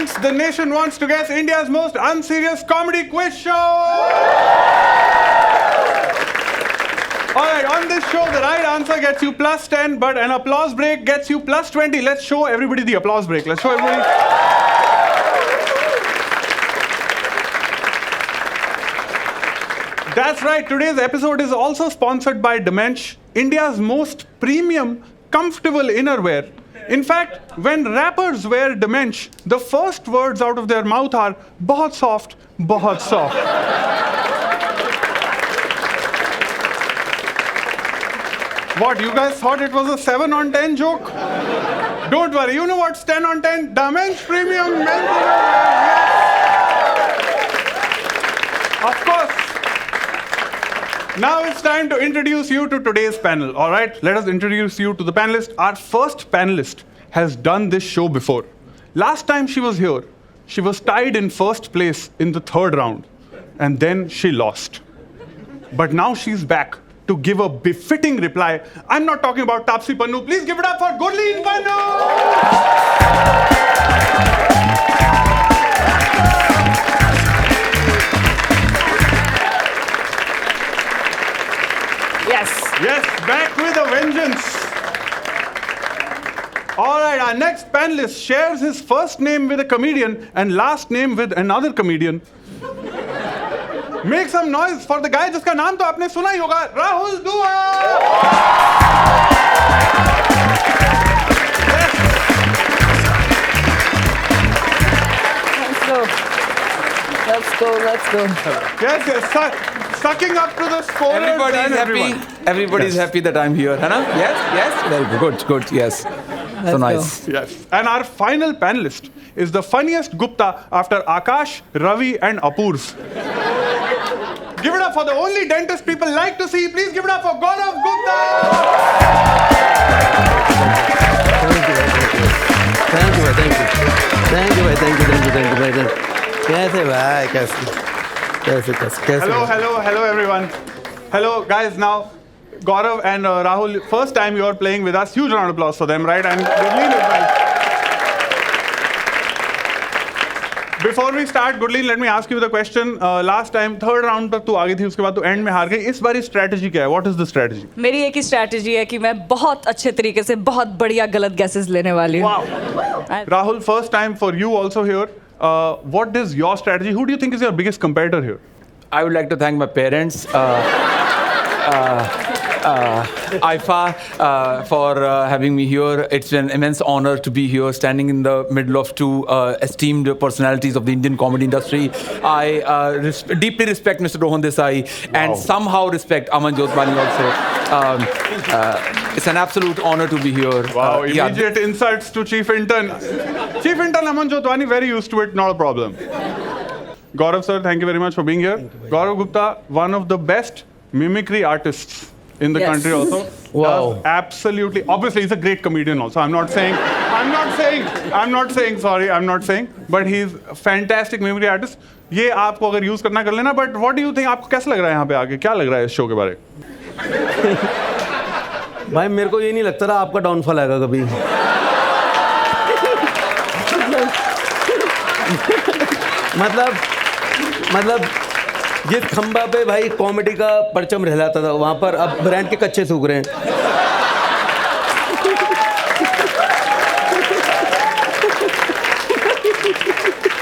moments, the nation wants to guess India's most unserious comedy quiz show. Alright, on this show, the right answer gets you +10, but an applause break gets you +20. Let's show everybody the applause break. Let's show everybody. That's right, today's episode is also sponsored by Dimensh, India's most premium, comfortable innerwear. In fact, when rappers wear Dimensh, the first words out of their mouth are, "Bahut soft, bahut soft." What, you guys thought it was a 7 on 10 joke? Don't worry, you know what's 10 on 10? Dimensh Premium Men's Innerwear, yes. Of course. Now it's time to introduce you to today's panel, all right? Let us introduce you to the panelists. Our first panelist has done this show before. Last time she was here, she was tied in first place in the third round, and then she lost. But now she's back to give a befitting reply. I'm not talking about Taapsee Pannu. Please give it up for Gurleen Pannu! Yes, back with a vengeance. All right, our next panelist shares his first name with a comedian and last name with another comedian. Make some noise for the guy जिसका नाम तो आपने सुना ही होगा, Rahul Dua. Let's go. Yes, sucking up to the scorers. Everybody is everyone. happy. Everybody is happy that I'm here, Hannah? Yes. Very good. Yes. So nice. Yes. And our final panelist is the funniest Gupta after Akash, Ravi, and Apurv. Give it up for the only dentist people like to see. Please give it up for Gaurav Gupta. Thank you. कैसे भाई कैसे Hello everyone. Hello guys. Now Gaurav and Rahul, first time you are playing with us. Huge round of applause for them, right? And Gurleen as well. Before we start, Gurleen, let me ask you the question. Last time, third round तक तू आ गई थी, उसके बाद तू end में हार गई. इस बारी strategy क्या है? What is the strategy? मेरी एक ही strategy है कि मैं बहुत अच्छे तरीके से बहुत बढ़िया गलत guesses लेने वाली हूँ. Wow. Rahul, first time for you also here. What is your strategy? Who do you think is your biggest competitor here? I would like to thank my parents, Aifa, for having me here. It's an immense honor to be here, standing in the middle of two esteemed personalities of the Indian comedy industry. I deeply respect Mr. Rohan Desai and somehow respect Aman Jotwani also. It's an absolute honor to be here. Wow, immediate insults to Chief Intern. Chief Intern Aman Jotwani, very used to it, not a problem. Gaurav sir, thank you very much for being here. Gaurav Gupta, one of the best mimicry artists in the country also. Wow. Does absolutely, obviously he's a great comedian also. I'm not saying, but he's a fantastic mimicry artist. ये आपको अगर use करना कर लेना, but what do you think, आपको कैसा लग रहा है यहाँ पे आके? क्या लग रहा है इस show के बारे में? भाई मेरे को ये नहीं लगता रहा आपका डाउनफॉल आएगा कभी. मतलब जिस खंबा पे भाई कॉमेडी का परचम रहलाता था, वहां पर अब ब्रांड के कच्चे सूख रहे हैं.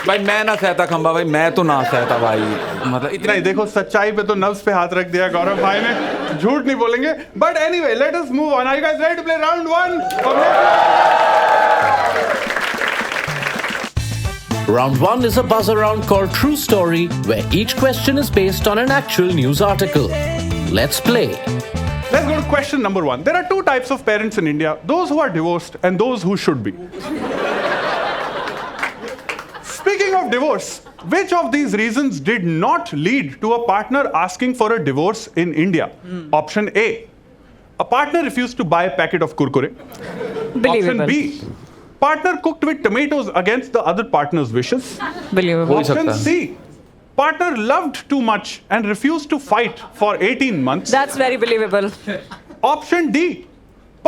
भाई मैं ना सहता खंबा, भाई मैं तो ना सहता भाई. मतलब इतना नहीं, देखो सच्चाई पे तो नफ्स पे हाथ रख दिया गौरव भाई ने, झूठ नहीं बोलेंगे. But anyway, let us move on. Are you guys ready to play round 1? Round 1 is a buzzer round called True Story, where each question is based on an actual news article. Let's play. Let's go to question number 1. There are two types of parents in India, those who are divorced and those who should be. Speaking of divorce, which of these reasons did not lead to a partner asking for a divorce in India? Option A, a partner refused to buy a packet of kurkure. Option B, partner cooked with tomatoes against the other partner's wishes. Believable. Option C, partner loved too much and refused to fight for 18 months. That's very believable. Option D,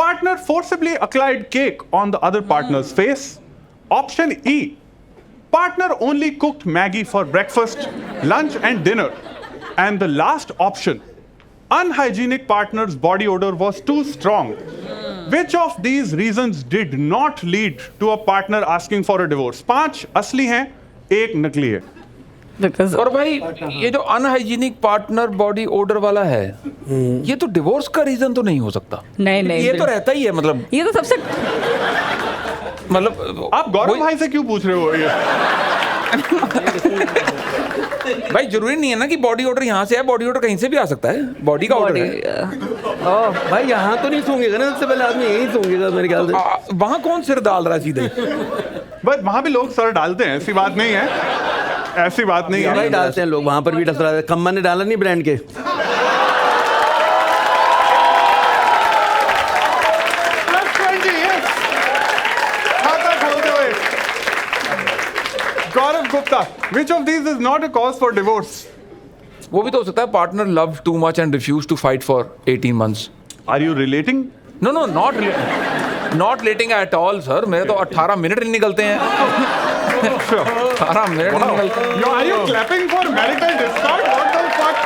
partner forcibly applied cake on the other partner's face. Option E, partner only cooked Maggie for breakfast, lunch and dinner. And the last option, unhygienic partner's body odor was too strong. Which of these reasons did not lead to a partner asking for a divorce? 5 असली हैं, 1 नकली है. Because और भाई ये जो unhygienic partner body order वाला है, ये तो डिवोर्स का रीजन तो नहीं हो सकता. नहीं, ये तो रहता ही है. मतलब ये तो सबसे आप गौरव भाई से क्यों पूछ रहे हो ये? भाई जरूरी नहीं है ना कि बॉडी ऑर्डर यहाँ से है, बॉडी ऑर्डर कहीं से भी आ सकता है. बॉडी का ऑर्डर है. भाई यहाँ तो नहीं सूंघेगा ना, सबसे पहले आदमी यही सूंघेगा मेरे ख्याल से. वहाँ कौन सिर डाल रहा है सीधे? बस वहां भी लोग सर डालते हैं, ऐसी बात नहीं है, ऐसी बात नहीं भाई है. डालते हैं लोग, वहाँ पर भी डसरा. खम्मा ने डाला नहीं ब्रांड के. गौरव Gupta, which of these is not a cause for divorce? वो भी तो हो सकता है partner love too much and refuse to fight for 18 months. Are you relating? No no not letting at all sir. मेरे तो 18 मिनट नहीं निकलते हैं. 18 मिनट नहीं निकलते हैं. Are you clapping for marital discord? What the fuck?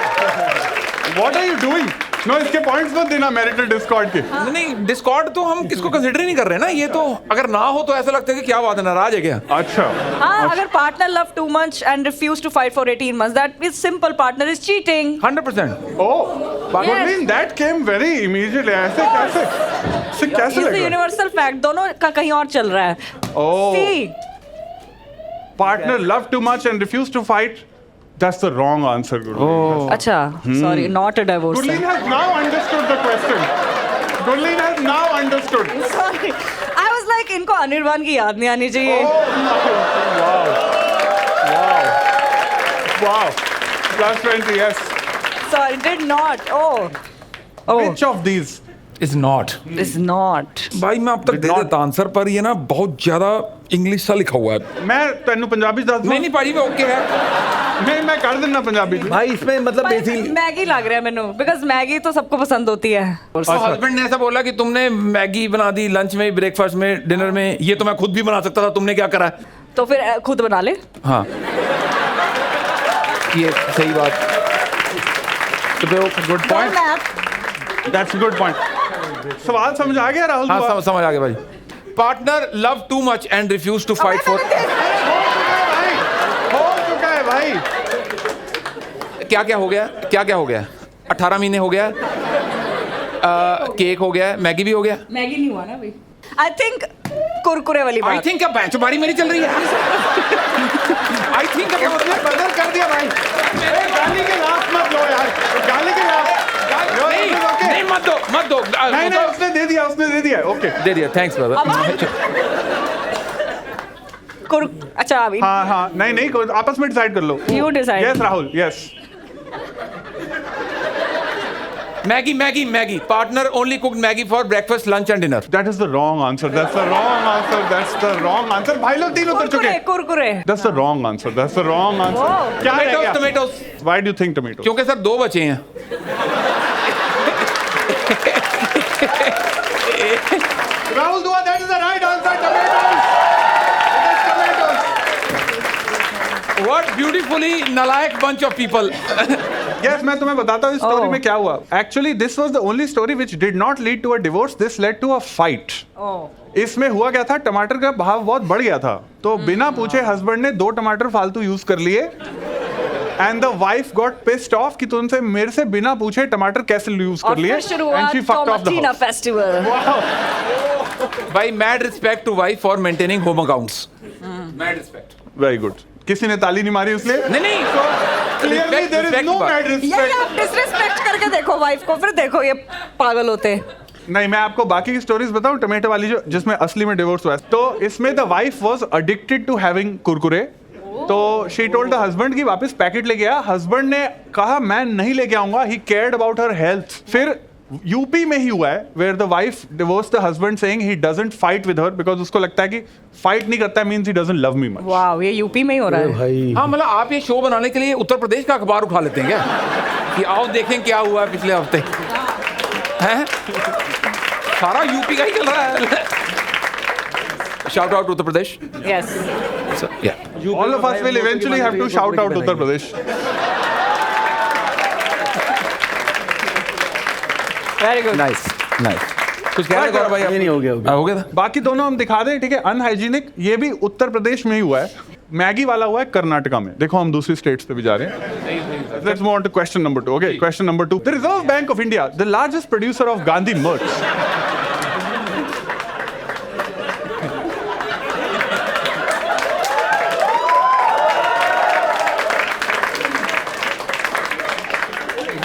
What are you doing? No, इसके points मत देना marital discord के. नहीं डिस्कॉर्ड तो हम किसको कंसिडर ही नहीं कर रहे ना. ये तो अगर ना हो तो ऐसा लगता है कि क्या बात है, नाराज है क्या? अच्छा. हाँ, अगर partner love too much and refuse to fight for 18 months, that is simple. Partner is cheating. 100%. Oh, Gurleen, that came very immediately. ऐसे कैसे It's a लगा? universal fact. दोनों का कहीं और चल रहा है. Oh. See, Partner love too much and refuse to fight. That's the wrong answer, Gurleen. अच्छा, sorry, not a divorce. Gurleen has now understood the question. Gurleen has now understood. Sorry, I was like, इनको अनिर्बाण की याद नहीं आनी चाहिए. Wow. Plus 20, yes. Sorry, did not. Oh, Which of these? Is not. is not. भाई मैं अब तक दे देता आंसर, पर ये ना बहुत ज्यादा इंग्लिश सा लिखा हुआ है. मैं तेनू पंजाबी दस दूं? नहीं पाजी में ओके है. नहीं, मैं कर देना पंजाबी च. भाई इसमें मतलब बेसिकली मैगी लग रहा है मैनू, बिकॉज मैगी तो सबको पसंद होती है. तो हस्बैंड ने ऐसा बोला कि तुमने मैगी बना दी लंच में, ब्रेकफास्ट में, डिनर में. ये तो मैं खुद भी बना सकता था, तुमने क्या करा? तो फिर खुद बना ले. हाँ ये सही बात. तो good point. That's a good point. सवाल समझ आ गया राहुल? हाँ समझ आ गया भाई. Partner love too much and refuse to fight for. हो चुका है भाई. क्या क्या हो गया? क्या क्या हो गया? 18 महीने हो गया. केक हो गया, मैगी भी हो गया. मैगी नहीं हुआ ना भाई. आई थिंक कुरकुरे वाली आई बात. थिंक क्या बैंच बारी मेरी चल रही है. आई थिंक उसने बदल कर दिया भाई. गाली के लास्ट मत लो यार. गाली के लास्ट. नहीं मत दो. नहीं, उसने दे दिया. ओके. दे दिया. Thanks brother. अच्छा अभी हाँ, नहीं, आपस में डिसाइड कर लो. You decide. Yes, Rahul, yes. Maggi. Partner only cooked Maggi for breakfast, lunch and dinner. That is the wrong answer. That's the wrong answer. भाई लोग 3 उतर चुके. Kurkure. That's the wrong answer. क्या रह गया? Tomatoes. Why do you think tomatoes? क्योंकि sir 2 बचे हैं. Rahul Dua, that is the right answer. Tomatoes. It is tomatoes. What beautifully nalayak bunch of people. Yes, मैं तुम्हें बताता हूँ इस स्टोरी में क्या हुआ. Actually, this was the only story which did not lead to a divorce. This led to a fight. इसमें हुआ क्या था, टमाटर का भाव बहुत बढ़ गया था, तो बिना पूछे हस्बैंड ने 2 टमाटर फालतू यूज कर लिए. And the wife got pissed off कि तुमसे मेरे से बिना पूछे टमाटर कैसे यूज कर लिए. And she fucked off the house. Festival. By mad respect to wife for maintaining home accounts. Mad respect. Very good. किसी ने ताली नहीं मारी उसलिए? नहीं. Clearly there is no mad ये respect. आप डिसरिस्पेक्ट करके देखो वाइफ को, फिर देखो ये पागल होते. नहीं, मैं आपको बाकी की स्टोरीज बताऊं. टमाटो वाली जो जिसमें असली में डिवोर्स हुआ है, तो इसमें the wife was addicted to having Kurkure. तो शी टोल्ड द हस्बैंड कि वापस पैकेट लेके आ. हस्बैंड ने कहा मैं नहीं लेके आऊंगा. He cared about her health. फिर यूपी में ही हुआ है where the wife divorce the husband saying he doesn't fight with her because उसको लगता है कि फाइट नहीं करता है means he doesn't love me much. Wow, ये यूपी में ही हो रहा है. भाई हाँ मतलब आप ये शो बनाने के लिए उत्तर प्रदेश का अखबार उठा लेते हैं क्या कि आओ देखें क्या हुआ है पिछले हफ्ते. हैं सारा यूपी का ही चल रहा है. Shout out Uttar Pradesh. Yes. So, yeah. All of us will eventually have to shout out Uttar Pradesh. Very good. Nice. कुछ कह रहे गौरव भाई? नहीं हो गया हो गया था. बाकी दोनों हम दिखा दें, ठीक है. अनहाइजीनिक ये भी उत्तर प्रदेश में ही हुआ है. मैगी वाला हुआ है कर्नाटका में. देखो हम दूसरी स्टेट्स पे भी जा रहे हैं. Let's move on to question number 2. Okay, question number 2. The Reserve Bank of India, the largest producer of Gandhi merch.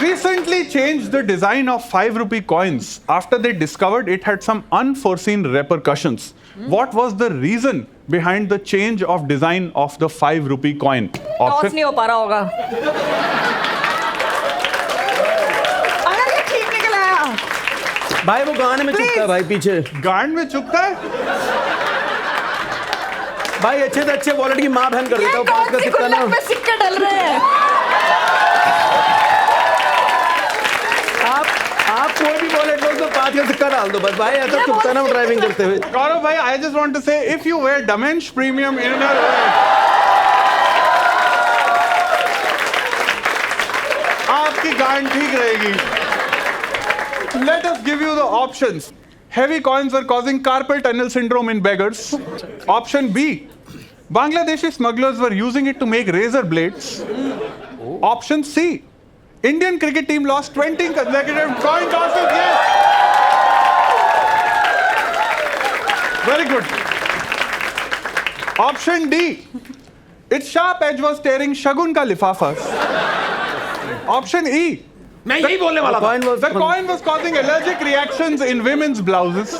Recently changed the design of 5 rupee coins after they discovered it had some unforeseen repercussions. What was the reason behind the change of design of the 5 rupee coin? Toss नहीं हो पा रहा होगा. अरे ये ठीक निकल आया. भाई वो गाने में चुपता है भाई पीछे. गांड में चुपता है. भाई अच्छे से अच्छे वॉलेट की माँ बहन कर देता ये हूँ. 5 कौन का सी सिक्का ना. गुल्लक में सिक्के डल रहे हैं? आप कोई भी वॉलेट लो तो 5 का सिक्का डाल दो बस. भाई ऐसा चुपता ना ड्राइविंग करते हुए. Gaurav bhai, I just want to say, if you wear Damensh Premium Innerwear, आपकी गांड ठीक रहेगी. Let us give you the options. Heavy coins are causing carpal tunnel syndrome in beggars. Option B, Bangladeshi smugglers were using it to make razor blades. Option C, Indian cricket team lost 20 consecutive coin tosses. Yes. Very good. Option D, its sharp edge was tearing Shagun ka lifafa. Option E, मैं यही बोलने वाला था. the coin was causing allergic reactions in women's blouses.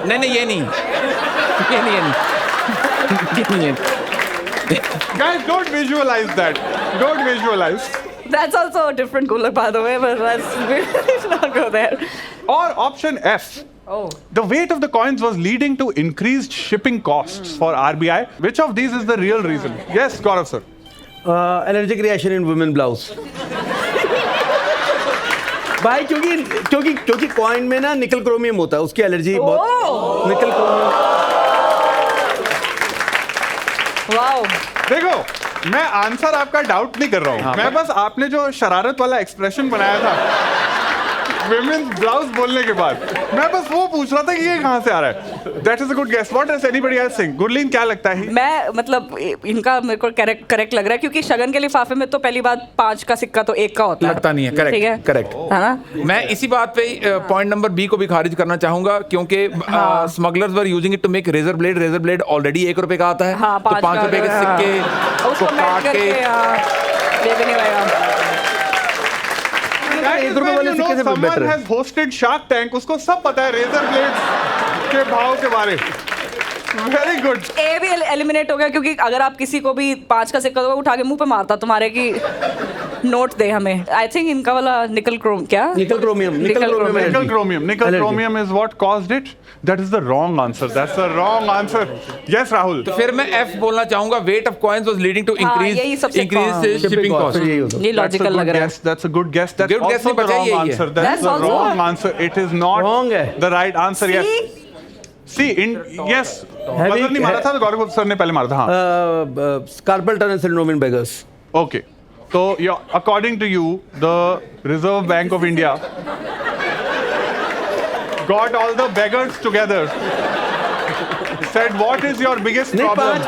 नहीं ये नहीं. Guys, don't visualize that. Don't visualize. That's also a different gullak, by the way, but let's not go there. Or option F. Oh. The weight of the coins was leading to increased shipping costs for RBI. Which of these is the real reason? Yes, Gaurav sir. Allergic reaction in women blouse. भाई क्योंकि coin में ना निकल chromium होता है, उसकी allergy बहुत. निकल क्रोमियम. Wow. देखो, मैं आंसर आपका डाउट नहीं कर रहा हूँ. मैं बस आपने जो शरारत वाला एक्सप्रेशन बनाया था women's blouse बोलने के बाद, मैं बस वो पूछ रहा था कि ये कहाँ से आ रहा है. That is a good guess. What does anybody else think? Gurleen क्या लगता है? मैं मतलब इनका मेरे को करेक्ट लग रहा है, क्योंकि शगन के लिफाफे में तो पहली बात 5 का सिक्का तो 1 का होता है. लगता नहीं है. ठीक है. करेक्ट है ना. मैं इसी बात पे पॉइंट नंबर बी को भी खारिज करना चाहूंगा, क्योंकि smugglers were using it to make razor blade already 1 रुपए का आता है. हाँ, तो 5 रुपए के सिक्के उसको को काट के ले भी नहीं आएगा. That is when you know someone has hosted Shark Tank. उसको सब पता है रेजर ब्लेड्स के भाव के बारे. Very good. ए भी एलिमिनेट हो गया, क्योंकि अगर आप किसी को भी 5 का सिक्का उठा के मुंह पे मारता तुम्हारे की नोट दे हमें. आई थिंक इनका वाला निकल chromium is what caused it. That is the wrong answer. That's the wrong answer. Yes, Rahul. तो फिर मैं F बोलना चाहूंगा. Weight of coins was leading to यही सबसे increase shipping cost. ये लॉजिकल लग रहा है. That's a good guess. That's Good guess also नहीं the बचा, wrong यही है. answer. That's the also wrong answer. It is not Wrong है. the right answer. Yes. See, yes. Buzzer नहीं मारा था, तो गौरव सर ने पहले मारा था. हाँ. Carpal tunnel syndrome in beggars. Okay. So, according to you, the Reserve Bank of India got all the beggars together. Said, what is your biggest नहीं, problem?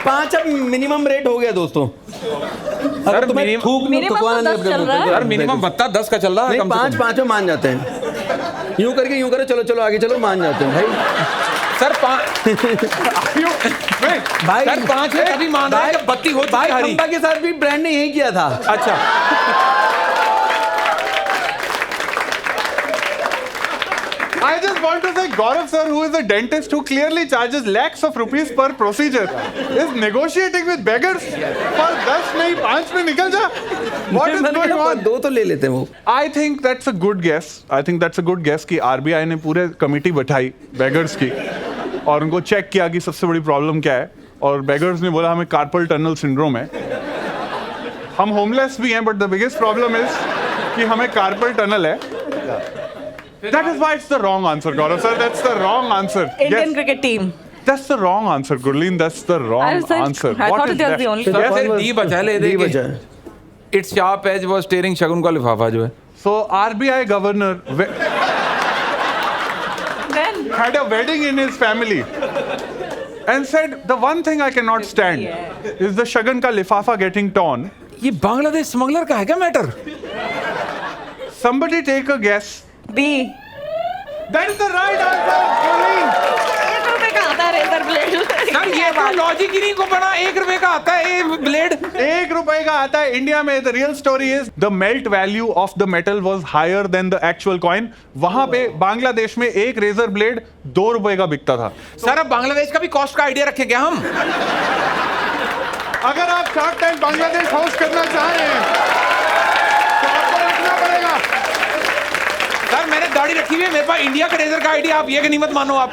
पाँच अब मिनिमम रेट हो गया दोस्तों. अगर तुम्हें minimum- थूक minimum थुकवाना तो नहीं 10 अपने चल मुंह रहा पे. है. यार मिनिमम बत्ता 10 का चल रहा है. नहीं, कम से कम. 5 में मान जाते हैं. यूं करके यूं करे, चलो आगे चलो, मान जाते हैं भाई. Sir Wait. भाई सर 5 में तभी मान रहा है जब बत्ती हो भाई हरी. खंबा के साथ भी ब्रांड ने यही किया था. अच्छा. I just want to say, Gaurav sir, who is a dentist who clearly charges lakhs of rupees per procedure, is negotiating with beggars for 10 नहीं 5 में निकल जा. What is going on? 2 तो ले लेते हैं वो. I think that's a good guess. I think that's a good guess कि RBI ने पूरे कमेटी बैठाई beggars की और उनको चेक किया कि सबसे बड़ी प्रॉब्लम क्या है, और beggars ने बोला हमें कार्पल टनल सिंड्रोम है. हम होमलेस भी हैं, but the biggest problem is कि हमें कार्पल टनल है. That is why it's the wrong answer, Gaurav sir. That's the wrong answer. Indian cricket team. That's the wrong answer, Gurleen. That's the wrong answer. I What thought is it was that? the only. Sir फिर D बचा ले D देंगे बचा है। It's sharp edge was steering शगुन का लिफाफा जो है So RBI governor Then had a wedding in his family and said the one thing I cannot stand is the shagan ka lifafa getting torn. ये Bangladesh smuggler का है क्या matter Somebody take a guess. B. That is the right answer, Gurleen. 1 रुपए का आता है razor blade. Sir ये तो लॉजिक ही नहीं को बना 1 रुपए का आता है ये ब्लेड 1 रुपए का आता है इंडिया में. The real story is the melt value of the metal was higher than the actual coin. वहां पे बांग्लादेश में एक रेजर ब्लेड 2 रुपए का बिकता था. सर अब बांग्लादेश का भी कॉस्ट का आइडिया रखें क्या हम अगर आप शार्क टैंक बांग्लादेश होस्ट करना चाह रहे हैं तो आपको रखना पड़ेगा. सर मैंने दाढ़ी रखी हुई है मेरे पास इंडिया का रेजर का आइडिया आप ये कि नहीं मत मानो आप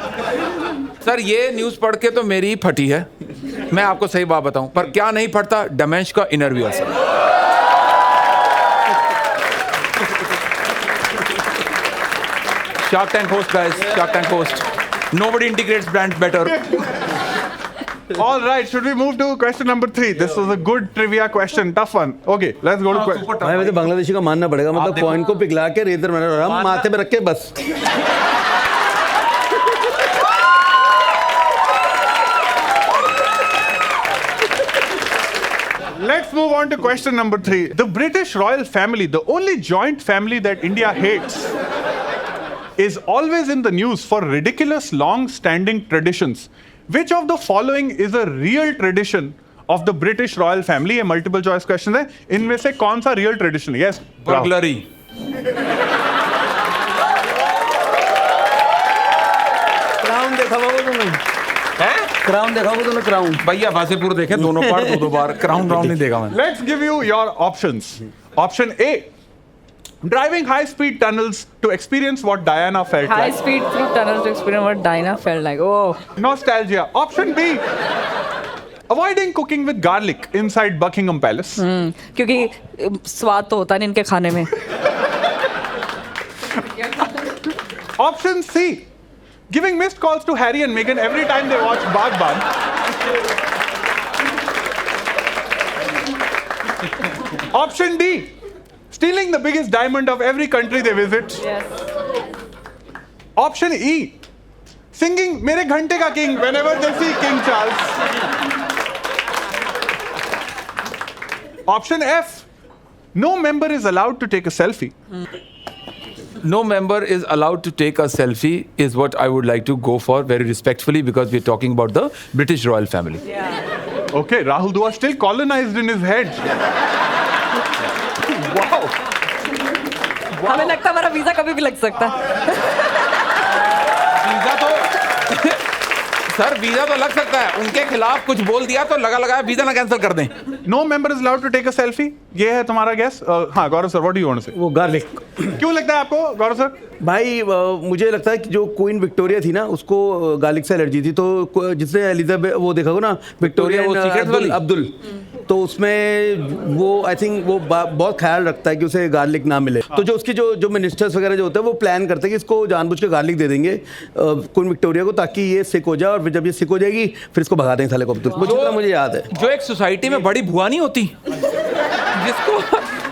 सर ये न्यूज़ पढ़ के तो मेरी ही फटी है मैं आपको सही बात बताऊं पर क्या नहीं फटता डमेश का inner view sir Shark Tank host guys Shark Tank host nobody integrates brands better All right, should we move to question number 3? This was a good trivia question, tough one. Okay, let's go to question. भाई मुझे बांग्लादेशी का मानना पड़ेगा मतलब coin को पिघला के razor बना हम माथे पे रख के बस Let's move on to question number 3. The British royal family, the only joint family that India hates, is always in the news for ridiculous long-standing traditions. Which of the following is a real tradition of the British royal family? A multiple choice question है. इनमें से कौन सा real tradition? Yes. burglary crown देखा होगा तुमने crown देखा होगा तुमने क्राउन भैया वासेपुर देखे दोनों पार्ट दो बार क्राउन राउंड नहीं देखा मैंने Let's give you your options. Option A. Driving high-speed tunnels to experience what Diana felt High like. speed through tunnels to experience what Dinah felt like. Oh. Nostalgia. Option B. Avoiding cooking with garlic inside Buckingham Palace. क्योंकि स्वाद तो होता नहीं इनके खाने में. Option C. Giving missed calls to Harry and Meghan every time they watch Bagban. Option D. Stealing the biggest diamond of every country they visit. Yes. Option E. Singing Mere Ghante Ka King whenever they see King Charles. Option F. No member is allowed to take a selfie. no member is allowed to take a selfie is what I would like to go for very respectfully because we're talking about the British royal family. Yeah. Okay, Rahul Dua still colonized in his head. Wow. हमें लगता है हमारा visa कभी भी लग सकता है. Visa तो सर वीजा तो लग सकता है उनके खिलाफ कुछ बोल दिया तो लगा लगा वीजा ना कैंसिल कर दें No member is allowed to take a selfie. ये है तुम्हारा guess. हाँ Gaurav sir, what do you want to say? वो गार्लिक क्यों लगता है आपको गौरव सर? भाई मुझे लगता है कि जो क्वीन विक्टोरिया थी ना उसको गार्लिक से एलर्जी थी तो जिसने एलिजाबेथ वो देखा हो ना विक्टोरिया वो सीक्रेट वाली? अब्दुल तो उसमें वो आई थिंक वो बहुत ख्याल रखता है कि उसे गार्लिक ना मिले तो जो उसकी जो मिनिस्टर्स वगैरह जो होते हैं वो प्लान करते हैं कि इसको जानबूझ के गार्लिक दे देंगे क्वीन विक्टोरिया को ताकि ये सिक हो जाए और फिर जब ये सिक हो जाएगी फिर इसको भगा देंगे साले को अब्दुल वो जितना मुझे याद है जो एक सोसाइटी में बड़ी बुआ नहीं होती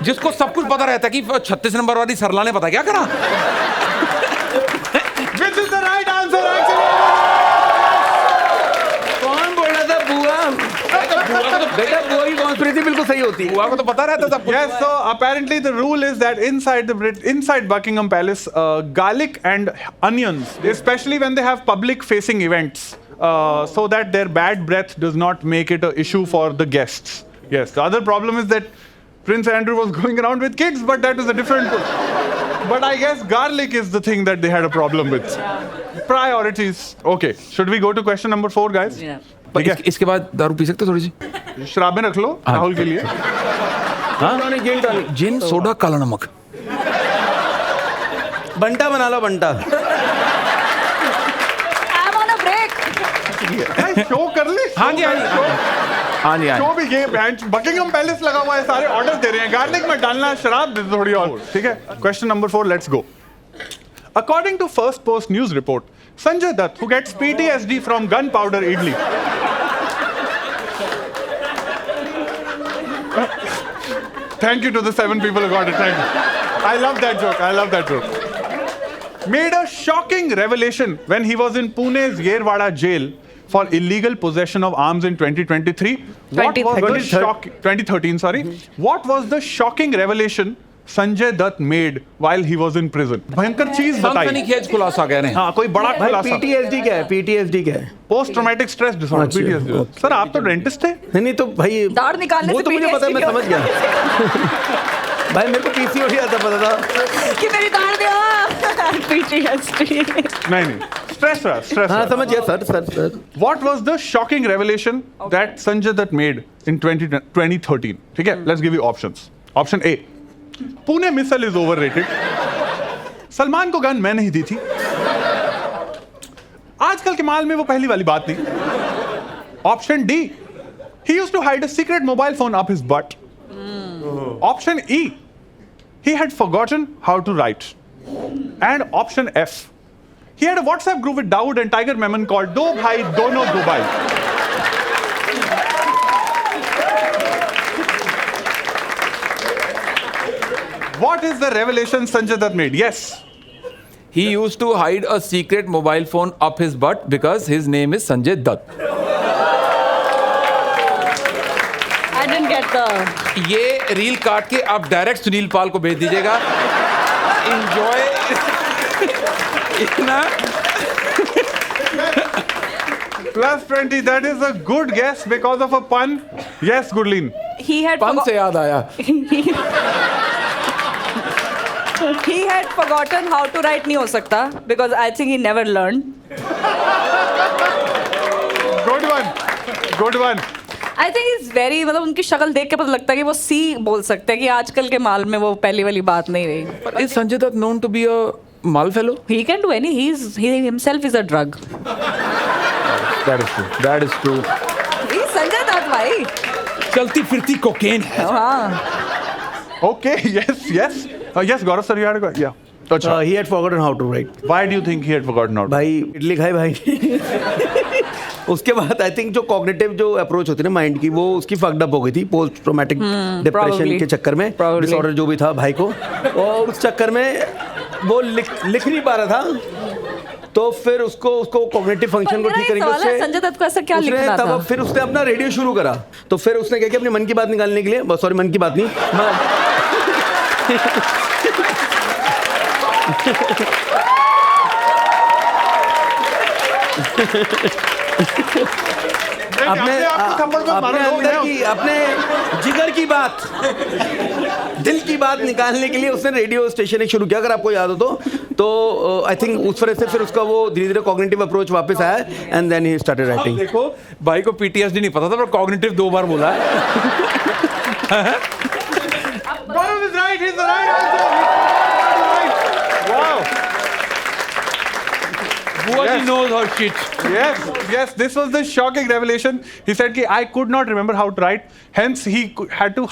जिसको सब कुछ पता रहता है कि 36 नंबर वाली सरला ने पता क्या करा Which is the right answer actually? कौन बोल रहा था बुआ बेटा बुआ की कॉन्स्पिरेसी बिल्कुल सही होती है बुआ को तो पता रहता सब कुछ Yes, so apparently the rule is that inside Buckingham Palace, garlic and onions, especially when they have public-facing events, so that their bad breath does not make it an issue for the guests. Yes, the other problem is that Prince Andrew was going around with kids, but that is a different thing. But I guess garlic is the thing that they had a problem with. Priorities. Okay, should we go to question number 4, guys? Yeah. ठीक है, इसके बाद दारू P सकते हो थोड़ी सी शराबें रख लो राहुल के लिए. जिन सोडा काला नमक बंटा बना लो बंटा I'm on a break. Show कर ले. हाँ जी हाँ जी हाँ जी हाँ जो भी ये बेंच बकिंगम पैलेस लगा हुआ है सारे ऑर्डर दे रहे हैं गार्लिक में डालना शराब दे दो थोड़ी और. ठीक है, question number 4, let's go. According to First Post news report, Sanjay Dutt, who gets PTSD from gunpowder idli. Thank you to the 7 people who got it. Thank you. I love that joke. I love that joke. Made a shocking revelation when he was in Pune's Yerwada jail for illegal possession of arms in 2023. What was the 2013, sorry. What was the shocking revelation Sanjay Dutt made while he was in prison? भयंकर चीज बताई. सनसनीखेज खुलासा कह रहे हैं. हाँ, कोई बड़ा भाई खुलासा. PTSD क्या है? PTSD क्या है? Post traumatic stress disorder. अच्छा, PTSD. ओके. सर आप तो डेंटिस्ट थे. नहीं तो भाई दाढ़ निकालने वो से तो मुझे पता है, मैं PTSD समझ गया. भाई मेरे को PCOD आता पता था. कि मेरी दाढ़ दे. PTSD. नहीं. Stress. हाँ समझ गया sir. What was the shocking revelation that Sanjay Dutt made in 2013? ठीक है, let's give you options. Option A. Pune missile is overrated. Salman को गन मैं नहीं दी थी. आजकल के माल में वो पहली वाली बात नहीं. Option D. He used to hide a secret mobile phone up his butt. Option E. He had forgotten how to write. And option F. He had a WhatsApp group with Dawood and Tiger Memon called Do Bhai Dono Dubai. What is the revelation Sanjay Dutt made? Yes. He used to hide a secret mobile phone up his butt because his name is Sanjay Dutt. I didn't get the. ये reel काट के आप direct Sunil पाल को भेज दीजिएगा. Enjoy. इतना. Plus 20. That is a good guess because of a pun. Yes, Gurleen. He had. पन से याद आया. He had forgotten how to write नहीं हो सकता because I think he never learned. Good one. I think he's very मतलब उनकी शक्ल देख के पता लगता है कि वो C बोल सकते हैं कि आजकल के माल में वो पहली वाली बात नहीं रही. Is Sanjay Dutt known to be a mal fellow? He can do any. He himself is a drug. That is true. He's Sanjay Dutt भाई. चलती फिरती कोकेन है. हाँ. Okay. Yes. Yes, Gaurav sir, you had a go. Yeah. अच्छा. He had forgotten how to write. Why do you think he had forgotten how to? भाई इडली खाए भाई. उसके बाद आई थिंक जो कॉग्निटिव जो अप्रोच होती है ना माइंड की, वो उसकी फक्ड अप हो गई थी पोस्ट ट्रॉमेटिक डिप्रेशन probably. के चक्कर में. Probably. डिसऑर्डर जो भी था भाई को, और उस चक्कर में वो लिख नहीं पा रहा था. तो फिर उसको कॉग्निटिव फंक्शन को ठीक करेंगे उससे. संजय दत्त को ऐसा क्या लिखना था? फिर उसने अपना रेडियो शुरू करा. तो फिर उसने क्या किया, अपनी मन की बात निकालने के लिए, सॉरी मन की बात नहीं, अपने जिगर की बात, दिल की बात निकालने के लिए उसने रेडियो स्टेशन एक शुरू किया, अगर आपको याद हो तो आई थिंक उस वजह से फिर उसका वो धीरे धीरे कॉग्निटिव अप्रोच वापस आया and then he started writing. देखो भाई को PTSD नहीं पता था पर कॉग्निटिव 2 बार बोला है. Gaurav is right. He's the right answer. Wow. He knows her shit. Yes. This was the shocking revelation. He said कि I could not remember how to write. Hence, he had to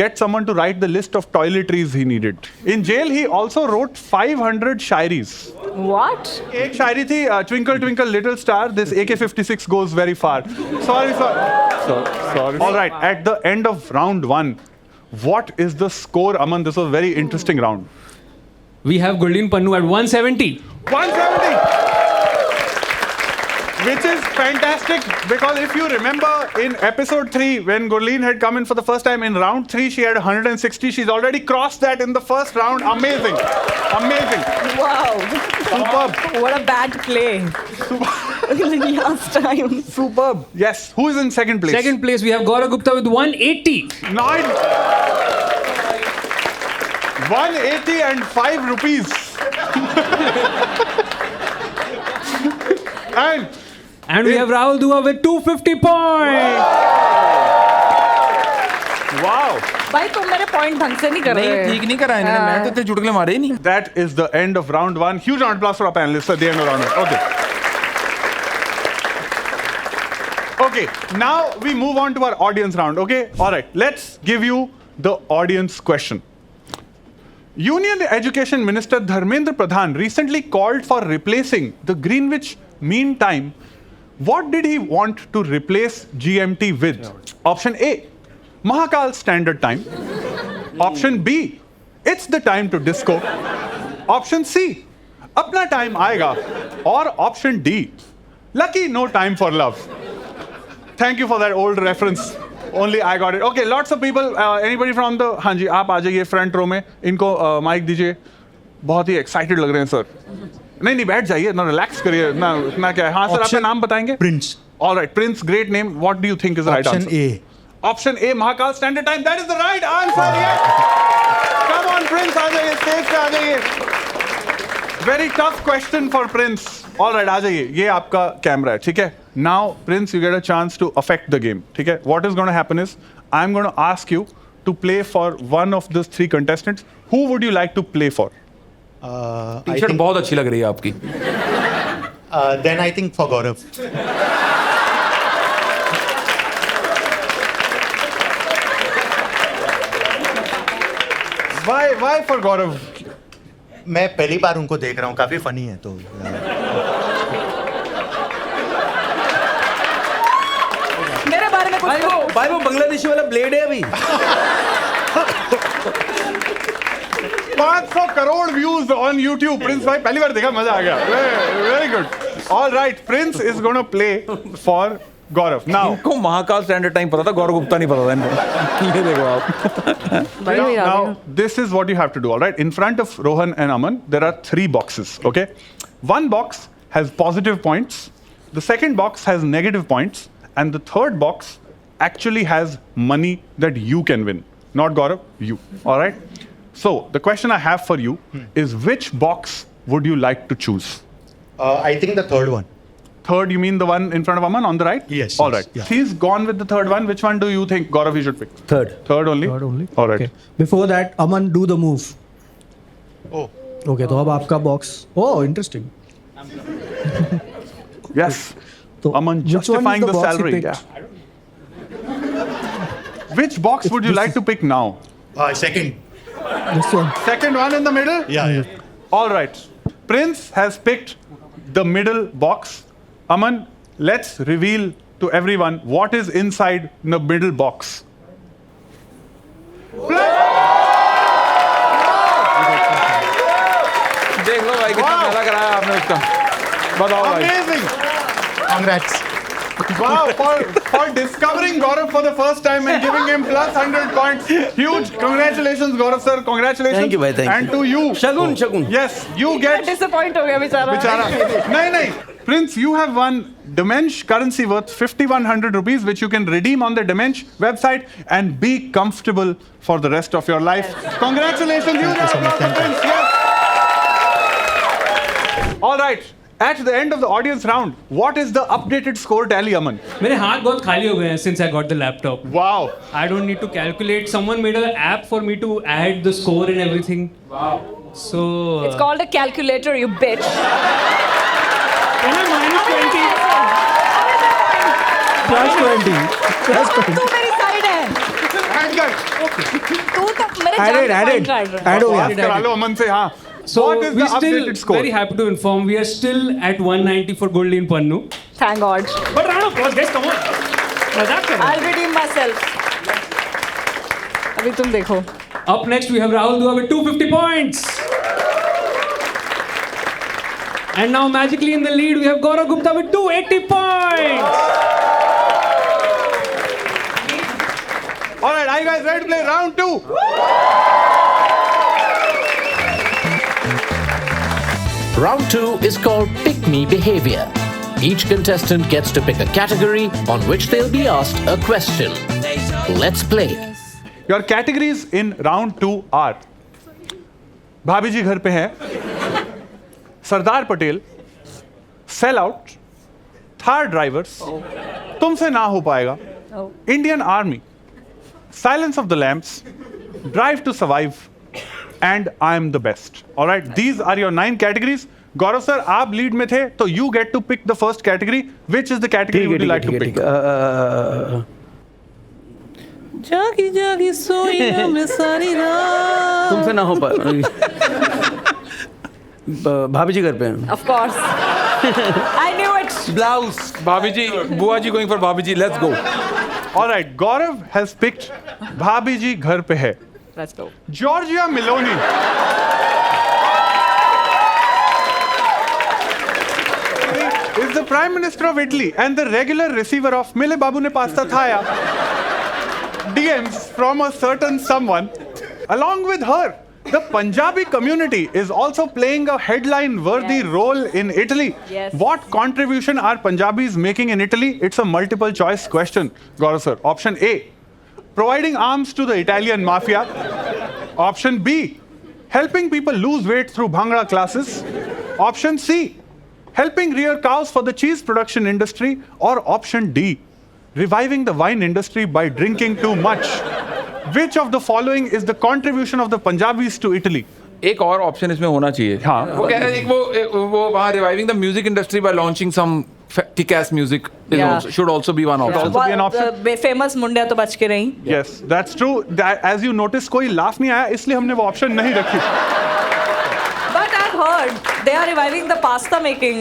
get someone to write the list of toiletries he needed. In jail, he also wrote 500 shairis. What? एक शायरी थी, Twinkle Twinkle Little Star. This AK-56 goes very far. Sorry. All right. At the end of round 1, what is the score, Aman? This was a very interesting round. We have Gurleen Pannu at 170. 170! Which is fantastic because if you remember in episode 3 when Gurleen had come in for the first time, in round 3 she had 160. She's already crossed that in the first round. Amazing. Wow. Superb. What a bad play. Last time. Superb. Yes. Who is in second place? Second place, we have Gaurav Gupta with 180. 180 and 5 rupees. And we have Rahul Dua with 250 points. Wow. भाई तुम मेरे point ढंग से नहीं कर रहे. नहीं ठीक नहीं करा इन्होंने. मैं तो इतने चुटकुले मारे ही नहीं. That is the end of round 1. Huge round of applause for our panelists at the end of round 1. Okay, now we move on to our audience round, okay? All right, let's give you the audience question. Union Education Minister Dharmendra Pradhan recently called for replacing the Greenwich Mean Time. What did he want to replace GMT with? Option A, Mahakal Standard Time. Option B, it's the time to disco. Option C, apna time aayega. Or option D, lucky no time for love. Thank you for that old reference. Only I got it. Okay, lots of people. Anybody from the? हाँ जी, आप आ जाइए front row में. इनको mic दीजिए. बहुत ही excited लग रहे हैं सर. नहीं बैठ जाइए ना, रिलैक्स करिए ना. इतना क्या है? हाँ सर, आपका नाम बताएंगे? Prince. All right, Prince, great name. What do you think is the right answer? Option A. Option A, Mahakal Standard Time. That is the right answer. Yes. Come on, Prince, आ जाइए, stage पे आ जाइए. Very tough question for Prince. All right, आ जाइए. ये आपका camera है, ठीक है? Now, Prince, you get a chance to affect the game. ठीक है? What is going to happen is, I'm going to ask you to play for one of these three contestants. Who would you like to play for? I t-shirt think, बहुत अच्छी लग रही है आपकी. then I think for Gaurav. Why for Gaurav? मैं पहली बार उनको देख रहा हूँ, काफी फनी है तो. मेरे बारे में कुछ भाई वो बांग्लादेशी वाला ब्लेड है अभी. 500 crore views on YouTube. Prince भाई पहली बार देखा, मजा आ गया. Very good. All right, Prince is going to play for Gaurav. Now, इनको महाकाल स्टैंडर्ड टाइम पता था, गौरव गुप्ता नहीं पता था इनको. ये देखो आप. now this is what you have to do. All right, in front of Rohan and Aman, there are 3 boxes. Okay, one box has positive points, the second box has negative points, and the third box actually has money that you can win. Not Gaurav, you. All right. So the question I have for you is, which box would you like to choose? I think the third one. Third, you mean the one in front of Aman on the right? Yes, All yes, right. yeah. He's gone with the third one. Which one do you think, Gaurav, he should pick? Third. Third only? Third only. All right. Okay. Before that, Aman, do the move. Oh. Okay, तो अब आपका box. Oh, interesting. Yes. So, Aman which one is justifying the box he salary. picked? Yeah. Which box would you this like to pick now? Second. This one. Second one in the middle? Yeah. All right. Prince has picked the middle box. Aman, let's reveal to everyone what is inside the middle box. देख लो भाई कितना पहला कराया आपने उसका. बताओ भाई. Amazing! Congrats. Wow, for discovering Gaurav for the first time and giving him plus 100 points. Huge congratulations, Gaurav sir. Congratulations. Thank you, bhai, thank And you. to you. Shagun. Yes, you get. Disappoint हो गया बेचारा. Bichara. No. Prince, you have won Dimension currency worth 5,100 rupees, which you can redeem on the Dimension website and be comfortable for the rest of your life. Congratulations, you got applause for Prince. Yes. All right. At the end of the audience round, what is the updated score tally, Aman? मेरे हाथ बहुत खाली हो गए हैं since I got the laptop. Wow. I don't need to calculate. Someone made an app for me to add the score and everything. Wow. So. It's called a calculator, you bitch. Can I minus 20? Plus 20. Plus 20. तू मेरी side है. Add that. तू तो मेरे Added, जान added. का point Add हो बात गया. करा लो अमन से, हाँ. So What is we the still updated score? very happy to inform we are still at 190 for Goldie and Pannu. Thank God. But round of applause, guys, come on. मजाक कर रहे I'll redeem myself. अभी तुम देखो. Up next, we have Rahul Dua with 250 points. And now, magically in the lead, we have Gaurav Gupta with 280 points. All right, are you guys ready to play round 2? Round 2 is called Pick Me Behavior. Each contestant gets to pick a category on which they'll be asked a question. Let's play. Your categories in round 2 are भाभी जी घर पे हैं, Sardar Patel, sell out, Thar drivers, तुमसे ना हो पाएगा, Indian army, silence of the lamps, drive to survive and I am the best. Alright, these are your 9 categories. Gaurav sir, आप lead में थे तो you get to pick the first category. Which is the category would you like to pick? जागी जागी सोई ना मैं सारी रात। तुमसे ना हो पा भाभी जी घर पे हैं। Of course. I knew it. Blouse भाभी जी, बुआ जी गोइंग फॉर भाभी जी, let's go. All right, Gaurav has picked Bhabhi Ji Ghar Pe Hai. Let's go. Giorgia Meloni. Is the Prime Minister of Italy and the regular receiver of Mile Babu ne pasta thaya DMs from a certain someone. Along with her, the Punjabi community is also playing a headline-worthy Yes. role in Italy. Yes. What contribution are Punjabis making in Italy? It's a multiple-choice question, Gaurav sir. Option A, providing arms to the Italian mafia. Option B, helping people lose weight through Bhangra classes. Option C, helping rear cows for the cheese production industry. Or option D, reviving the wine industry by drinking too much. Which of the following is the contribution of the Punjabis to Italy? एक और option इसमें होना चाहिए। हाँ। वो कह रहे हैं वो वहाँ reviving the music industry by launching some kick S music Yeah. Should also be one option. also be an option. Famous मुंडिया तो बच के रही. Yes, that's true. As you notice, कोई laugh नहीं आया, इसलिए हमने वो option नहीं रखी. But I've heard they are reviving the pasta making.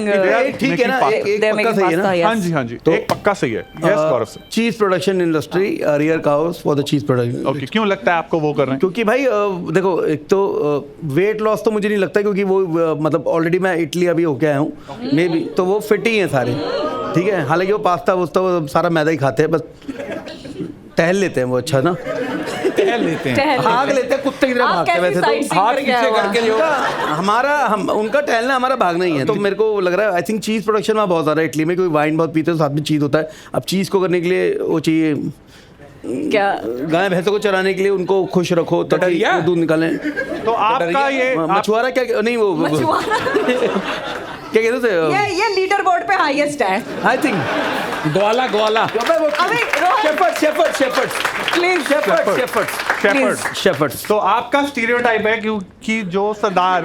ठीक है ना, making एक They're पक्का making सही है pasta. ना। Yes. हाँ जी, हाँ जी. एक पक्का सही है. Yes, Gaurav sir. चीज production industry, rear cows for the चीज प्रोडक्शन। Okay, क्यों लगता है आपको वो कर रहे हैं? क्योंकि भाई देखो, एक तो वेट लॉस तो मुझे नहीं लगता, क्योंकि वो मतलब ऑलरेडी मैं इटली अभी होके आया हूँ मे बी, तो वो फिट ही हैं सारे, ठीक है। हालांकि वो पास्ता वोस्ता वो सारा मैदा ही खाते हैं, बस टहल लेते हैं वो, अच्छा ना, टहल लेते हैं, भाग लेते हैं, कुत्ते की तरह आप भागते हैं कैसी वैसे sightseeing तो। हाथ करके आए पीछे हो? करके जो उनका टहलना हमारा भागना ही है। तो मेरे को लग रहा है आई थिंक चीज़ प्रोडक्शन में बहुत ज़्यादा इटली में, क्योंकि वाइन बहुत पीते हैं, साथ में चीज़ होता है। अब चीज़ को करने के लिए वो चाहिए, क्या? गाय भैंसों को चराने के लिए उनको खुश रखो ताकि डरिया? वो दूध निकालें। तो आपका ये मछुआरा क्या नहीं, वो क्या कहते थे, ये लीडर बोर्ड पे हाईएस्ट है. आई थिंक ग्वाला ग्वाला अबे रोहन प्लीज शेफर्ड्स। तो आपका स्टीरियोटाइप है क्योंकि जो सरदार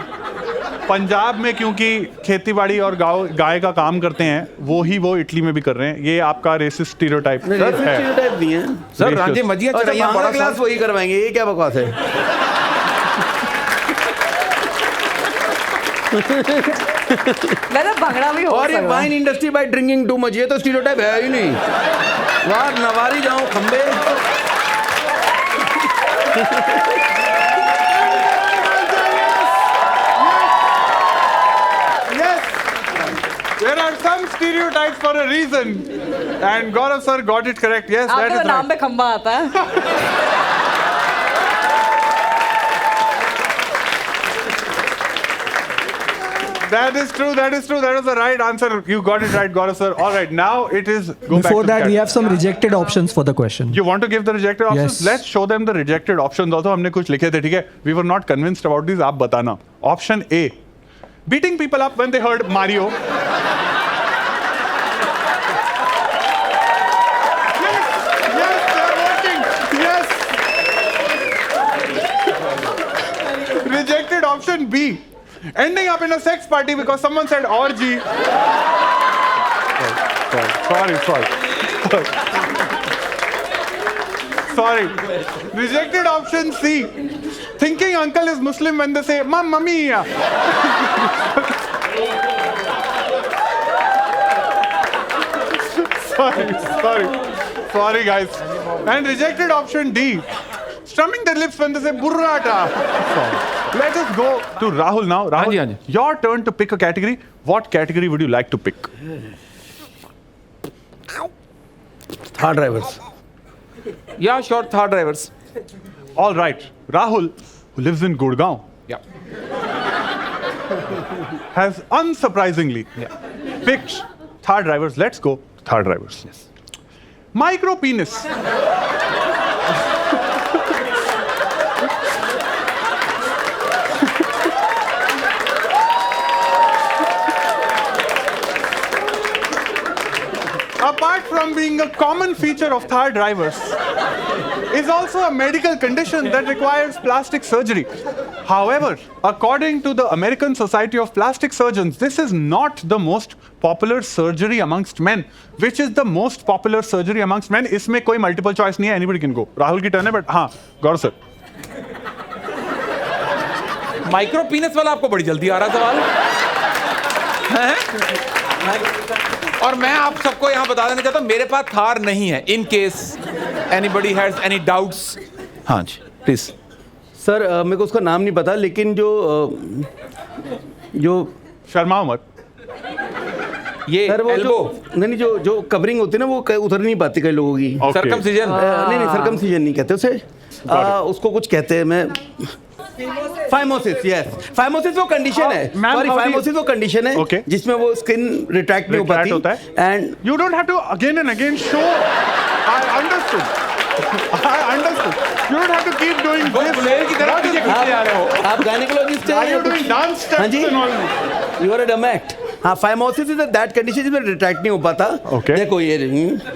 पंजाब में क्योंकि खेतीबाड़ी और गाय का काम करते हैं वो इटली में भी कर रहे हैं, ये आपका रेसिस्ट स्टीरियोटाइप है। स्टीरियोटाइप नहीं है सर। रांझे मजिया चढ़ाइयाँ बड़ा क्लास वही करवाएंगे, ये क्या बकवास है। वैसे भंगड़ा भी हो और ये सकता है. Wine industry by drinking too much, ये तो स्टीरियोटाइप है ही नहीं। वार नवारी जाऊं खंबे। There are some stereotypes for a reason, and Gaurav sir got it correct. Yes, that आपके is नाम right. पे खंबा आता है. That is true. That is true. That was the right answer. You got it right, Gaurav sir. All right, now it is. Go Before back to that, the we cat. have some rejected options for the question. You want to give the rejected options? Yes. Let's show them the rejected options. Also, हमने कुछ लिखे थे, ठीक है? We were not convinced about these. आप बताना. Option A, beating people up when they heard Mario. Yes, they're working. Yes. Rejected option B, ending up in a sex party because someone said orgy. Sorry. Rejected option C, thinking uncle is Muslim when they say Mamma Mia. Sorry guys. And rejected option D, strumming their lips when they say burrata. Let us go to Rahul now. Rahul, हाँ जी. your turn to pick a category. What category would you like to pick? Thar drivers. या sure Thar drivers. All right. Rahul, who lives in Gurgaon, या has unsurprisingly picked Thar drivers. Let's go to Thar drivers. Yes. Micro penis. Apart apart from being a common feature of Thar drivers, is also a medical condition that requires plastic surgery. However, according to the American Society of Plastic Surgeons, this is not the most popular surgery amongst men. Which is the most popular surgery amongst men? इसमें कोई multiple choice नहीं है. Anybody can go. Rahul की turn है, but हाँ, Gaurav sir. Micro पीनस वाला आपको बड़ी जल्दी आ रहा सवाल हैं? और मैं आप सबको यहाँ बता देना चाहता हूँ, मेरे पास थार नहीं है. In case anybody has any doubts. हाँ जी प्लीज. सर मेरे को उसका नाम नहीं पता, लेकिन जो शर्माओ मत. ये सर वो एल्बो. नहीं जो कवरिंग होती है ना, वो उतर नहीं पाती कई लोगों की. Okay. सर्कमसिजन. नहीं सर्कमसिजन नहीं कहते उसे. उसको कुछ कहते हैं. मैं फाइमोसिस. यस, फाइमोसिस वो कंडीशन है. Ma'am, sorry, how do you- phimosis वो कंडीशन है Okay. जिसमें वो स्किन रिट्रैक्ट नहीं हो Retract पाती. होता है. And You don't have to again and again show. I understood. You don't have to keep doing this. बुलेर की तरह पीछे खींचते आ रहे हो. आप gynaecologist Are you doing dance steps हाँ जी. and all? You are a dumb act. हाँ, फाइमोसिस इज दैट कंडीशन जिसमें रिट्रैक्ट नहीं हो पाता. Okay. देखो ये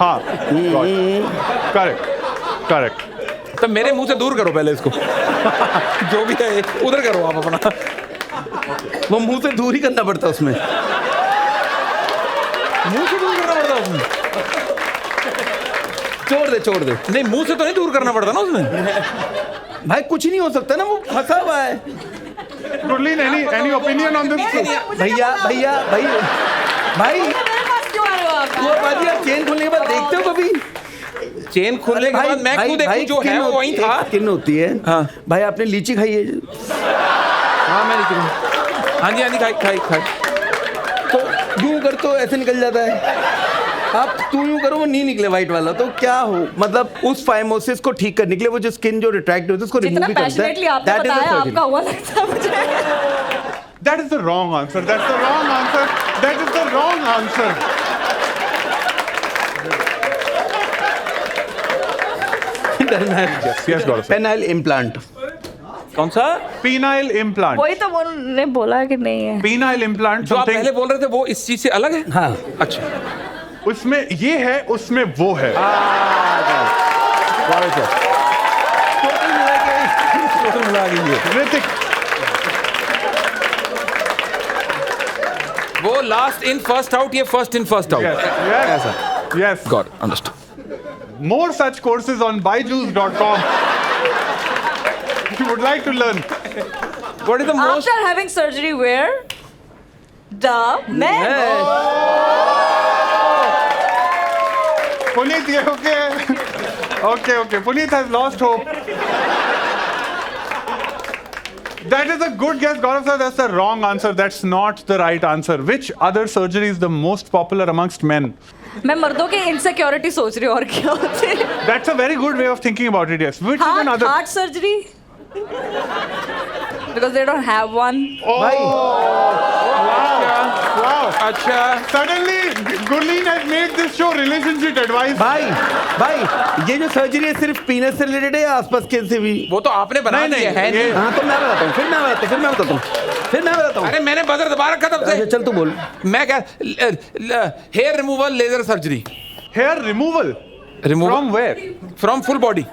हाँ. Correct. तो मेरे मुंह से दूर करो पहले इसको. जो भी है उधर करो आप अपना. वो मुंह से दूर ही करना पड़ता है उसमें. मुंह से दूर करना पड़ता है उसमें. छोड़ दे. नहीं, मुंह से तो नहीं दूर करना पड़ता ना उसमें. भाई कुछ नहीं हो सकता ना, वो फंसा हुआ है. Gurleen, any opinion on this? भैया भाई क्यों आ रहे हो आप? वो बाजी आप चेन खोलने के बाद देखते हो कभी? चेन खुलने के बाद मैं क्यों देखूं, जो है वो वहीं था. स्किन होती है. हाँ. भाई आपने लीची खाई है? हाँ मैं नहीं. हाँ जी खाई. तो यूं कर तो ऐसे निकल जाता है. आप तू यूं करो वो नहीं निकले वाइट वाला. तो क्या हो मतलब उस फाइमोसिस को ठीक करने के लिए वो जो स्किन जो रिट्रैक्ट होती है उसको रिमूव जितना भी करता है. पैशनेटली आपने बताया, आपका हुआ लगता है मुझे. That is the wrong answer. That is the wrong answer. Yes, Gaurav sir. Penile implant. कौन सा? Penile implant. वही तो उन्होंने बोला कि नहीं है. Penile implant. जो आप something- पहले बोल रहे थे वो इस चीज से अलग है. हाँ. अच्छा. उसमें ये है, उसमें वो है. ऋतिक. वो लास्ट इन फर्स्ट आउट, ये फर्स्ट इन फर्स्ट आउट. ऐसा. Yes. Got understood. More such courses on byju's.com. If you would like to learn. What is the most? After having surgery, where? The men. Puneet, ये okay? Okay. Puneet has lost hope. That is a good guess, Gaurav sir. That's the wrong answer. That's not the right answer. Which other surgery is the most popular amongst men? मैं मर्दों की insecurity सोच रही हूँ और क्या होती है. That's a very good way of thinking about it. Yes. Which is another? Heart surgery. Because they don't have one. Wow. अच्छा. Suddenly, Gurleen has made this show relationship advice. भाई ये जो सर्जरी है सिर्फ पीनस से रिलेटेड है या आसपास के से भी? वो तो आपने बना नहीं, दिया है. ये- हाँ तो मैं बताता हूँ. फिर मैं बताता हूँ. अरे मैंने बजर दबा रखा तब अच्छा से. चल तू बोल. मैं क्या hair removal laser surgery. Hair removal. From where? From full body.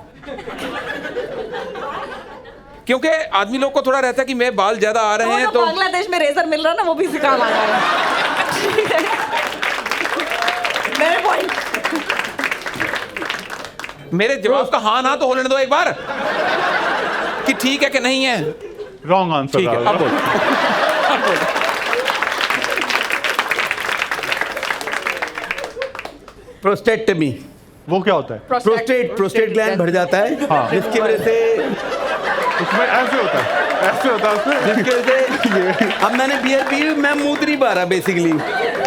क्योंकि आदमी लोग को थोड़ा रहता है कि मैं बाल ज्यादा आ रहे हैं वो तो बांग्लादेश में रेजर मिल रहा है ना, वो भी इसी काम आ रहा है. मेरे पॉइंट. मेरे जवाब का हाँ ना तो हो लेने दो एक बार कि ठीक है कि नहीं है. Wrong answer. ठीक है, Rahul. अब बोल. प्रोस्टेक्टमी. वो क्या होता है? प्रोस्टेट ग्लैंड भर जाता है. हाँ. जिसकी वजह से उसमें ऐसे होता है उसमें. जिसकी वजह से अब मैंने बियर पी, मैं मुंह नहीं पा रहा बेसिकली.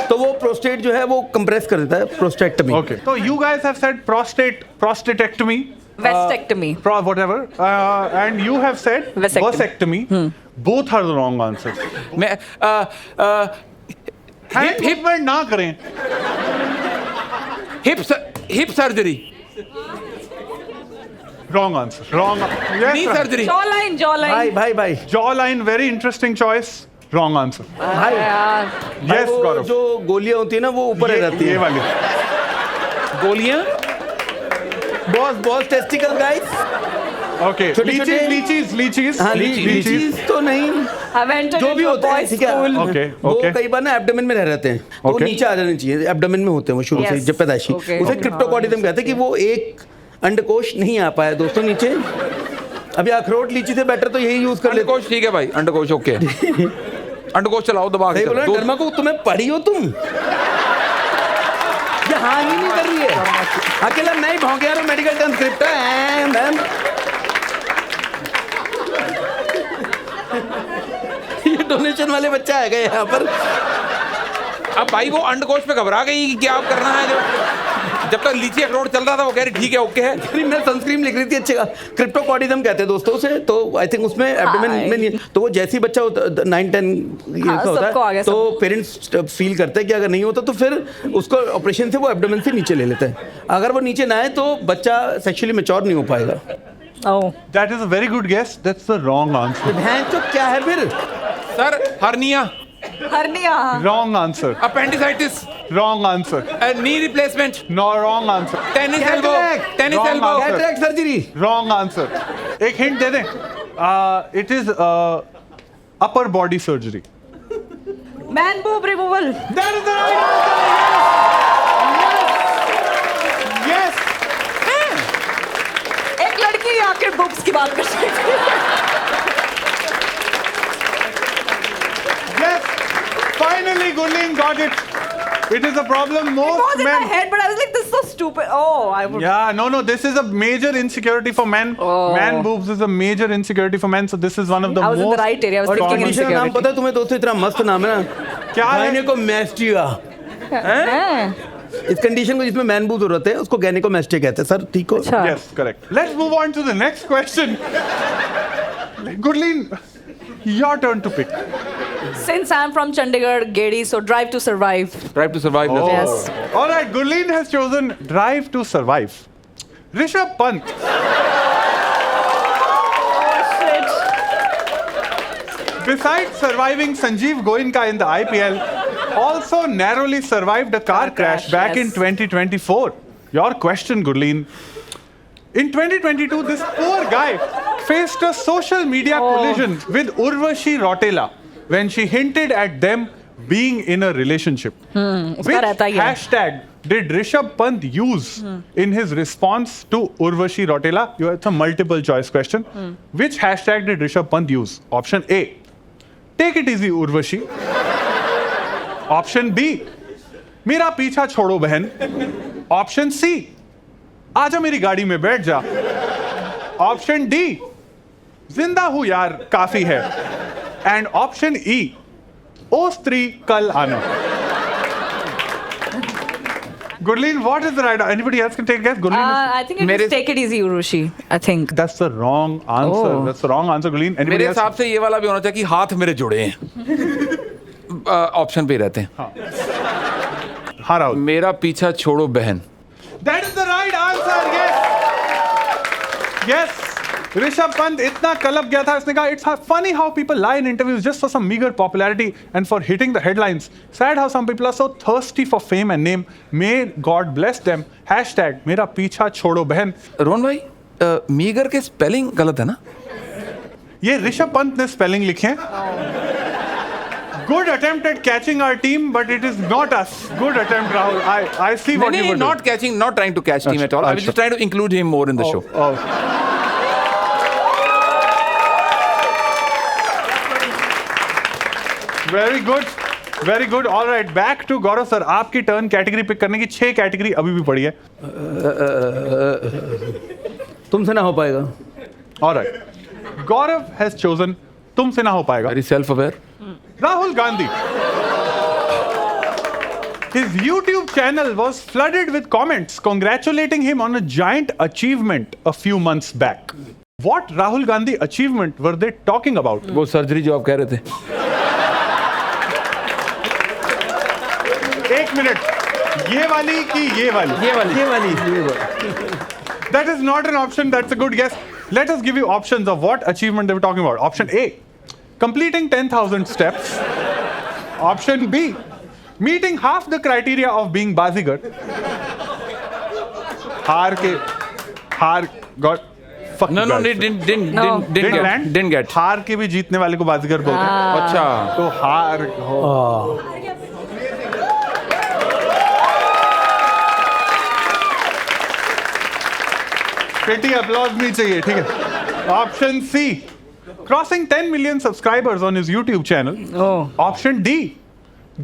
तो वो प्रोस्टेट जो है वो कंप्रेस कर देता है. Prostatectomy. Okay. So you guys have said prostatectomy. Vasectomy. Whatever. And you have said Vasectomy. vasectomy. Both are the wrong answers. मैं Hand movement ना करें. Hip surgery. Wrong answer. Wrong. Yes, नी sir. Surgery. Jawline. भाई Jawline, very interesting choice. Wrong answer. भाई Yes, वो Gaurav. जो गोलियां होती है ना वो ऊपर रहती ये है. वाली. गोलियां बॉस टेस्टिकल गाइस। Okay. छोटे-छोटे- Leeches. हाँ लीची। लीचीज तो नहीं, I've entered जो into भी a होते हैं boys' ठीक है। school. Okay. वो Okay. कई बार ना एब्डोमेन में रह रहते हैं, तो वो Okay. नीचे आ जाने चाहिए। एब्डोमेन में होते हैं वो शुरू से Yes. जब पैदाइशी, Okay. उसे Okay. क्रिप्टोकॉर्डिज्म कहते हैं कि वो एक अंडकोश नहीं आ पाया दोस्तों नीचे। अभी अखरोट लीची से बेटर तो यही यूज कर लेते। अंडकोश ठीक है भाई, अंडकोश ओके। अंडकोश चलाओ दबा के सही बोला चलो। ना, डरमा को तुम्हें पढ़ी हो तुम? ये हाँ ही नहीं कर रही है, अकेला मैं ही भौंक यार मेडिकल ट्रांसक्रिप्ट है मैम। ये डोनेशन वाले बच्चा आएगा यहाँ पर। अब भाई वो अंडकोश पे घबरा गई कि क्या करना है, जब तक लीची अखरोट चल रहा था वो कह रही ठीक है ओके है। अरे मैं सनस्क्रीन लिख रही थी अच्छे का, क्रिप्टोकॉर्डिज्म कहते हैं दोस्तों उसे, तो आई थिंक उसमें एब्डोमेन में नहीं है। तो वो जैसे ही बच्चा 9-10 ईयर हाँ, का सबको होता आ गया है तो पेरेंट्स फील करते हैं कि अगर नहीं होता तो फिर उसको ऑपरेशन से वो एब्डोमेन से नीचे ले लेते हैं। अगर वो नीचे ना आए तो बच्चा सेक्सुअली मैच्योर नहीं हो पाएगा। Oh. That is a very good guess. That's the wrong answer. भैंस तो क्या है फिर? Sir hernia, hernia. Wrong answer. Appendicitis, Wrong answer. Knee replacement, No, wrong answer. Tennis elbow, tennis Wrong elbow. answer. Cataract surgery. Wrong answer. एक hint दे दें. It is upper body surgery. Man boob removal. That is the right answer. Yes. एक लड़की आके books की बात कर सकती है। Yes. Finally, Gurleen got it. It is a problem It most was in my men. head, but I was like, this is so stupid. Oh, I would. Yeah, no. This is a major insecurity for men. Oh. Man boobs is a major insecurity for men. So this is one of the I was most. in the right area. I was और thinking condition का नाम insecurity. पता है तुम्हें दोस्तों? इतना मस्त नाम है ना, क्या है? गायनेकोमैस्टिया। हैं? इस कंडीशन को जिसमें मैन बूथ होते हैं उसको गायनेकोमैस्टिया कहते हैं। सर ठीक हो? अच्छा। Yes, correct. Let's move on to the next question. Gurleen, your turn to pick. Since I'm from Chandigarh, Gedi, so drive to survive. Drive to survive. Yes. All right, Gurleen has chosen Drive to Survive. Rishabh Pant. Besides surviving Sanjeev Goenka in the IPL, also narrowly survived a car crash back in yes. 2024. Your question, Gurleen. In 2022, this poor guy faced a social media collision with Urvashi Rautela when she hinted at them being in a relationship. Which रहता ही है। hashtag did Rishabh Pant use in his response to Urvashi Rautela? It's a multiple choice question. Which hashtag did Rishabh Pant use? Option A, take it easy Urvashi. Option B, मेरा पीछा छोड़ो बहन. Option C, आजा मेरी गाड़ी में बैठ जा. Option D, जिंदा हूं यार काफी है. And option E, ओ स्त्री कल आना. Gurleen, what is the right? Anybody else can take a guess? Gurleen, I think it is take it easy, Urushi. I think. that's the wrong answer. Oh. That's the wrong answer, Gurleen. Anybody मेरे else? हिसाब से ये वाला भी होना चाहिए कि हाथ मेरे जुड़े हैं। ऑप्शन पे रहते हैं। हाँ राहुल. मेरा पीछा छोड़ो बहन। That is the right answer. Yes. Yes. Rishabh Pant इतना कलप गया था, उसने कहा it's funny how people lie in interviews just for some meager popularity and for hitting the headlines. Sad how some people are so thirsty for fame and name. May God bless them. Hashtag मेरा पीछा छोड़ो बहन. रोहन भाई, meagre के spelling गलत है ना? ये ऋषभ पंत ने स्पेलिंग लिखे हैं. Good attempt at catching our team, but it is not us. Good attempt, Rahul. I see what you were doing. not catching, not trying to catch team at all. I was just trying to include him more in the show. Oh. Very good. Very good. All right. Back to Gaurav sir. आपकी turn category pick करने की 6 category अभी भी पड़ी है. तुमसे ना हो पाएगा. All right. Gaurav has chosen तुमसे ना हो पाएगा. Very self-aware. Rahul Gandhi. His YouTube channel was flooded with comments congratulating him on a giant achievement a few months back. What Rahul Gandhi achievement were they talking about? वो surgery जो आप कह रहे थे। एक मिनट, ये वाली कि ये वाली? ये वाली। That is not an option. That's a good guess. Let us give you options of what achievement they were talking about. Option A, completing 10,000 steps. Option B, meeting half the criteria of being Bazigar. God fuck No, you no, guys. didn't get. हार के भी जीतने वाले को बाजीगर बोलते हैं। अच्छा। तो हार पेटी अपलॉज नहीं चाहिए, ठीक है। Option C, crossing 10 million subscribers on his YouTube channel. Option D,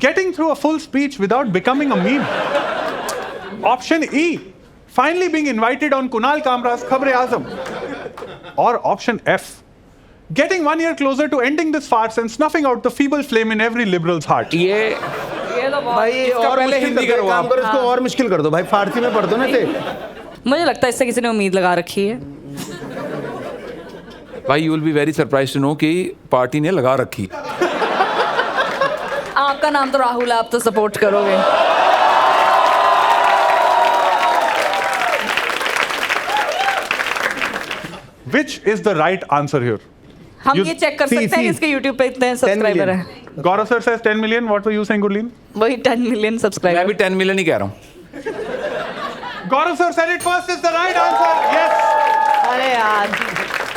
getting through a full speech without becoming a meme. Option E, finally being invited on Kunal Kamra's Khabre-Azam. Or option F, getting 1 year closer to ending this farce and snuffing out the feeble flame in every liberal's heart. ये ये तो बहुत भाई और पहले मुश्किल हिंदी कर दो, करो काम आप। करो इसको और मुश्किल कर दो भाई, फारसी में पढ़ दो ना इसे। मुझे लगता है इससे किसी ने उम्मीद लगा रखी है। भाई you will be very surprise to know कि पार्टी ने लगा रखी। आपका नाम तो राहुल है, आप तो सपोर्ट करोगे। Which is the right answer here? हम You- ये चेक कर सी, सकते हैं सी। इसके YouTube पे इतने सब्सक्राइबर million. हैं। Gaurav sir says 10 million. What were you saying, Gurleen? वही 10 million मैं सब्सक्राइबर। भी 10 मिलियन ही कह रहा हूँ। Gaurav sir said it first. It's the right answer. Yes. अरे यार,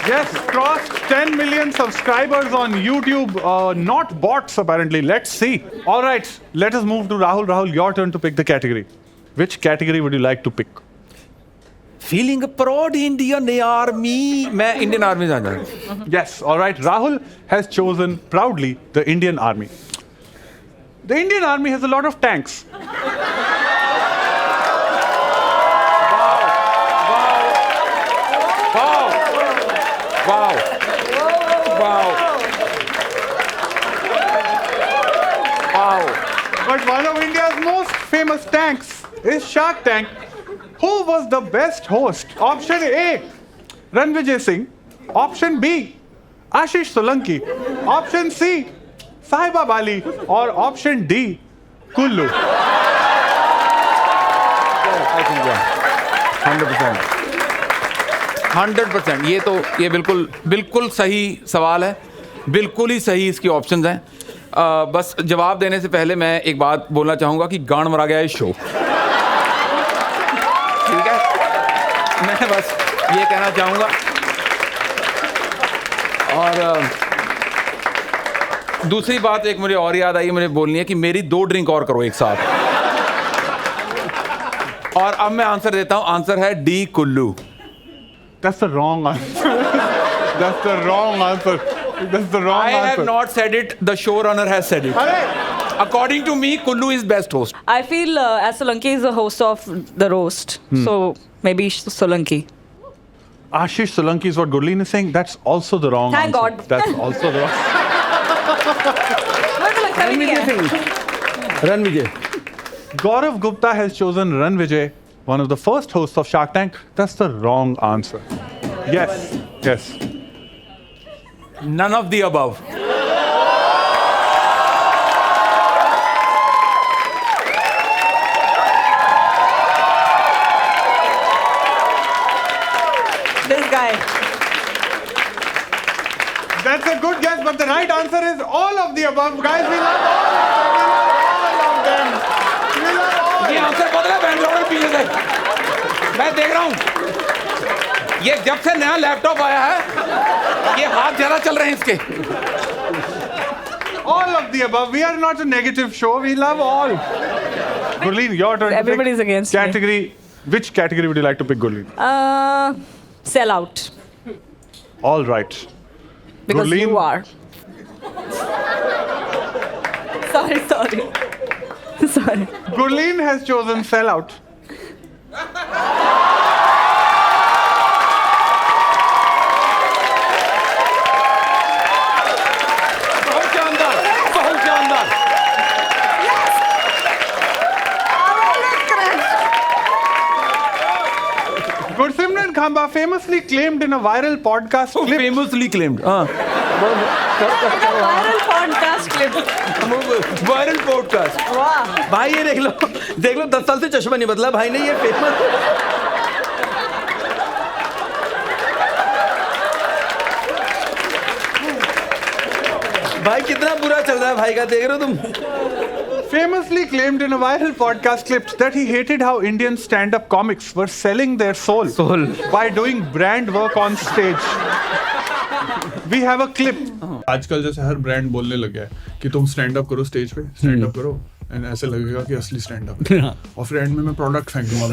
Yes, crossed 10 million subscribers on YouTube. Not bots, apparently. Let's see. All right, let us move to Rahul. Rahul, your turn to pick the category. Which category would you like to pick? Feeling proud Indian Army. मैं Indian army जाना हूँ। Yes, all right. Rahul has chosen proudly the Indian Army. The Indian Army has a lot of tanks. Wow. Wow. But one of India's most famous tanks is Shark Tank. Who was the best host? Option A, Ranvijay Singh. Option B, Ashish Solanki. Option C, Sahiba Bali. Or option D, Kullu. I think 100%. 100%। ये बिल्कुल सही सवाल है, बिल्कुल ही सही इसकी options हैं। बस जवाब देने से पहले मैं एक बात बोलना चाहूँगा कि गांड मरा गया है शो। ठीक है, मैं बस ये कहना चाहूँगा। और दूसरी बात एक मुझे और याद आई, मुझे बोलनी है कि मेरी 2 ड्रिंक और करो एक साथ। और अब मैं आंसर देता हूँ, आंसर है D, Kullu. That's the wrong answer. That's the wrong answer. That's the wrong I answer. have not said it. The showrunner has said it. Arey! According to me, Kullu is best host. I feel as Solanki is the host of the roast, so maybe Solanki. Ashish Solanki is what Gurleen is saying. That's also the wrong Thank answer. God. That's also the wrong. मुझे तो लगता भी नहीं रणविजय है। Singh, Ranvijay. Gaurav Gupta has chosen Ranvijay, one of the first hosts of Shark Tank. That's the wrong answer. Yes, yes. None of the above. This guy. That's a good guess, but the right answer is all of the above. Guys, we love all of them. We love all. ये answer बदला बैंगलोर के पीछे से। मैं देख रहा हूँ। ये जब से नया लैपटॉप आया है, ये हाथ ज्यादा चल रहे हैं इसके। All of the above. We are not a negative show. We love all. Gurleen, your turn. to pick Everybody's against me. category. Which category would you like to pick, Gurleen? Sell out. All right. Because Gurleen? you are. Sorry. Sorry. Gurleen has chosen sellout. बहुत शानदार, बहुत शानदार। Gursimran Khamba famously claimed in a viral podcast clip. Famously claimed. हाँ। Viral podcast clip. Viral podcast. वाह. भाई ये देख लो 10 साल से चश्मा नहीं बदला भाई ने, ये फेमस। भाई कितना बुरा चल रहा है भाई का, देख रहे हो तुम। famously claimed in a viral podcast clip that he hated how Indian stand-up comics were selling their soul by doing brand work on stage. We have a clip. आजकल जैसे हर ब्रांड बोलने लग गया है कि तुम स्टैंड अप करो stage पे, स्टैंड अप करो, एंड ऐसे लगेगा कि असली स्टैंड अप। और फिर एंड में मैं प्रोडक्ट फेंक दूंगा।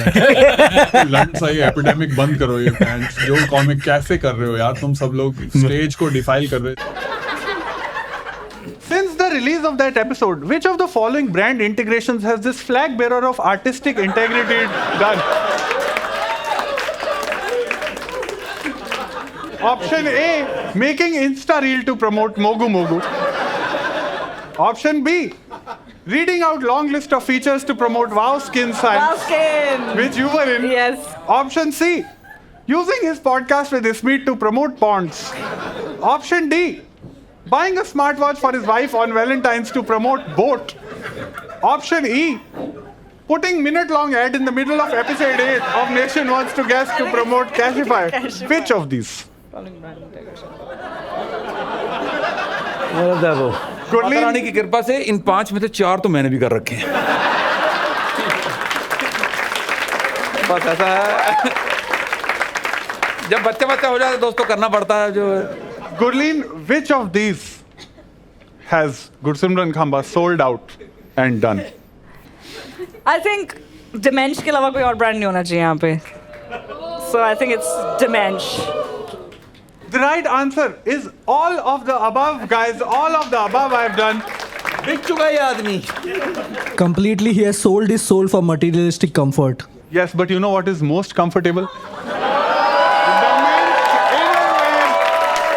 लंच सा ये एपिडेमिक बंद करो, ये फैंस जो कॉमिक कैसे कर रहे हो यार, तुम सब लोग स्टेज को डिफाइल कर रहे हो। Since the release of that episode, which of the following brand integrations has this flag bearer of artistic integrity done? Option A, making Insta reel to promote Mogu Mogu. Option B, reading out long list of features to promote Wow Skin Science, Skin. which you were in. Yes. Option C, using his podcast with Ismeet to promote Ponds. Option D, buying a smartwatch for his wife on Valentine's to promote Boat. Option E, putting minute-long ad in the middle of episode 8 of Nation Wants to Guess to promote Cashify. Which of these? वो माता रानी की कृपा से इन 5 में से 4 तो मैंने भी कर रखे हैं। बस ऐसा है, जब बच्चा हो जाए तो दोस्तों करना पड़ता है जो। Gurleen, which of these has Gursimran Khamba sold out and done? I think Dimension के अलावा कोई और ब्रांड नहीं होना चाहिए यहाँ पे. So I think it's Dimension. The right answer is all of the above, guys. All of the above I've done. बिक चुका ये आदमी। Completely, he has sold his soul for materialistic comfort. Yes, but you know what is most comfortable? The men's innerwear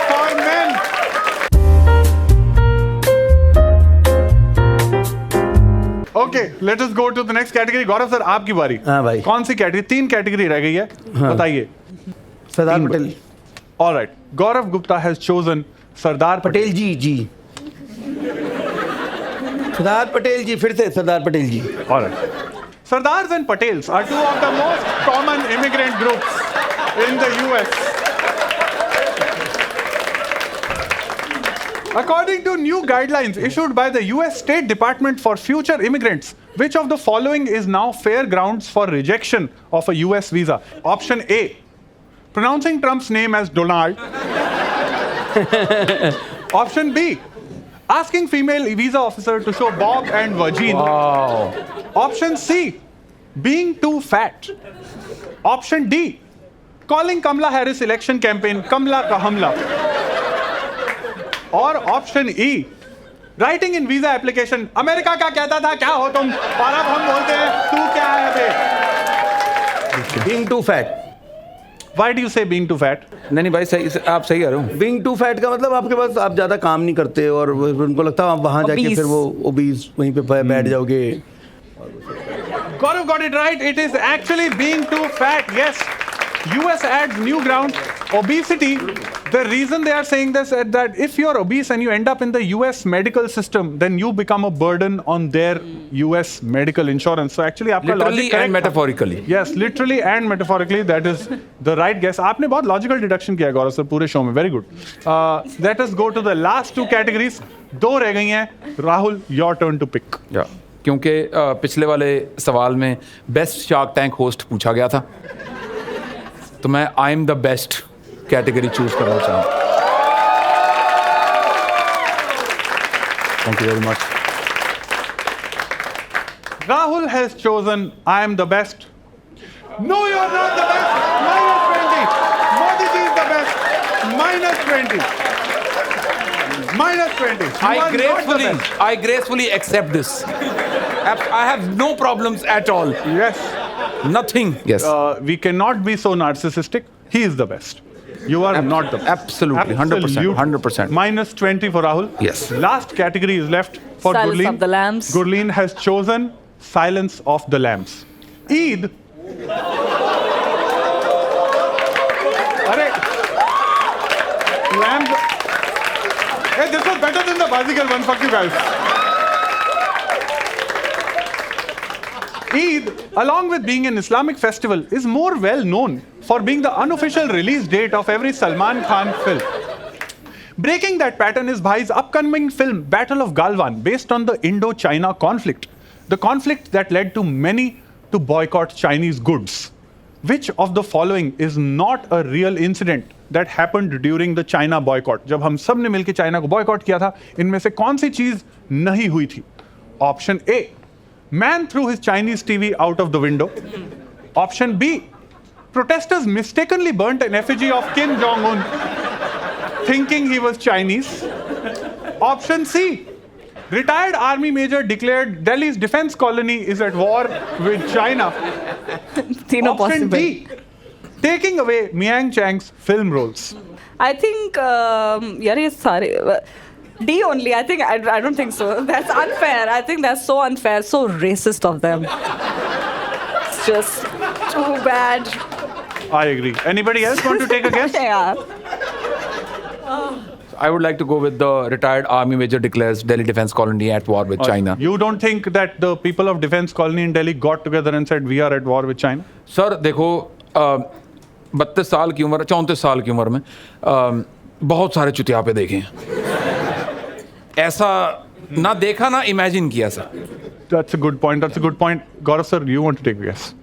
for men. Okay, let us go to the next category. Gaurav sir, आपकी बारी. हाँ भाई। कौन सी category? 3 category रह गई है. बताइए. Sardar Patel. All right. Gaurav Gupta has chosen Sardar Patel. Patel जी। सरदार पटेल जी, फिर से सरदार पटेल जी। All right. Sardars and Patels are two of the most common immigrant groups in the US. According to new guidelines issued by the US State Department for future immigrants, which of the following is now fair grounds for rejection of a US visa? Option A, pronouncing Trump's name as Donald. Option B, asking female visa officer to show Bob and Virgin. Wow. Option C, being too fat. Option D, calling Kamala Harris election campaign Kamala Ka Hamla. Or option E, writing in visa application, America का कहता था क्या हो तुम, और अब हम बोलते हैं तू क्या है बे. Being too fat. Why do you say being too fat? नहीं भाई, सही आप सही कह रहे हो। Being too fat का मतलब आपके पास आप ज़्यादा काम नहीं करते और उनको लगता है आप वहाँ जाके Obese. फिर वो obese वहीं पे बैठ जाओगे। Gaurav got it right. It is actually being too fat. Yes. US adds new ground, obesity. The reason they are saying this is that if you're obese and you end up in the US medical system, then you become a burden on their US medical insurance. So actually, आपका Literally logic correct and था. metaphorically. Yes, literally and metaphorically, that is the right guess. आपने बहुत logical deduction किया गौरव sir पूरे show में. Very good. Let us go to the last 2 categories. 2 रह गई हैं. Rahul, your turn to pick. क्योंकि पिछले वाले सवाल में बेस्ट शार्क टैंक होस्ट पूछा गया था, तो मैं आई am the best category choose करना चाहूँ। Thank you very much. Rahul has chosen I am the best. No, you're not the best. -20. Modi ji is the best. -20. -20. You are not the best. I gracefully accept this. I have no problems at all. Yes. Nothing. Yes. We cannot be so narcissistic. He is the best. You are not the best. Absolutely. 100%. 100%. -20 for Rahul. Yes. Last category is left for Silence Gurleen. of the Lambs. Gurleen has chosen Silence of the Lambs. Eid. Arey. Lambs. Hey, this was better than the Bazigar one. Fuck you guys. Eid, along with being an Islamic festival, is more well known for being the unofficial release date of every Salman Khan film. Breaking that pattern is Bhai's upcoming film Battle of Galwan, based on the Indo-China conflict, the conflict that led to many to boycott Chinese goods. Which of the following is not a real incident that happened during the China boycott? जब हम सब ने मिलकर China को boycott किया था, इनमें से कौन सी चीज नहीं हुई थी? Option A, man threw his Chinese TV out of the window. Option B, protesters mistakenly burnt an effigy of Kim Jong-un, thinking he was Chinese. Option C, retired army major declared Delhi's defense colony is at war with China. तीनों Option possible. D, taking away Miang Chang's film roles. I think यार ये सारे D only. I think I don't think so. That's unfair. I think that's so unfair, so racist of them. It's just too bad. I agree. Anybody else want to take a guess? Yeah. I would like to go with the retired army major declares Delhi defense colony at war with China. You don't think that the people of defense colony in Delhi got together and said we are at war with China? Sir देखो 32 साल की उम्र 34 साल की उम्र में बहुत सारे चुतियापे देखे हैं ऐसा ना देखा ना इमेजिन किया sir That's a good point. That's a good point. Gaurav sir, you want to take a guess?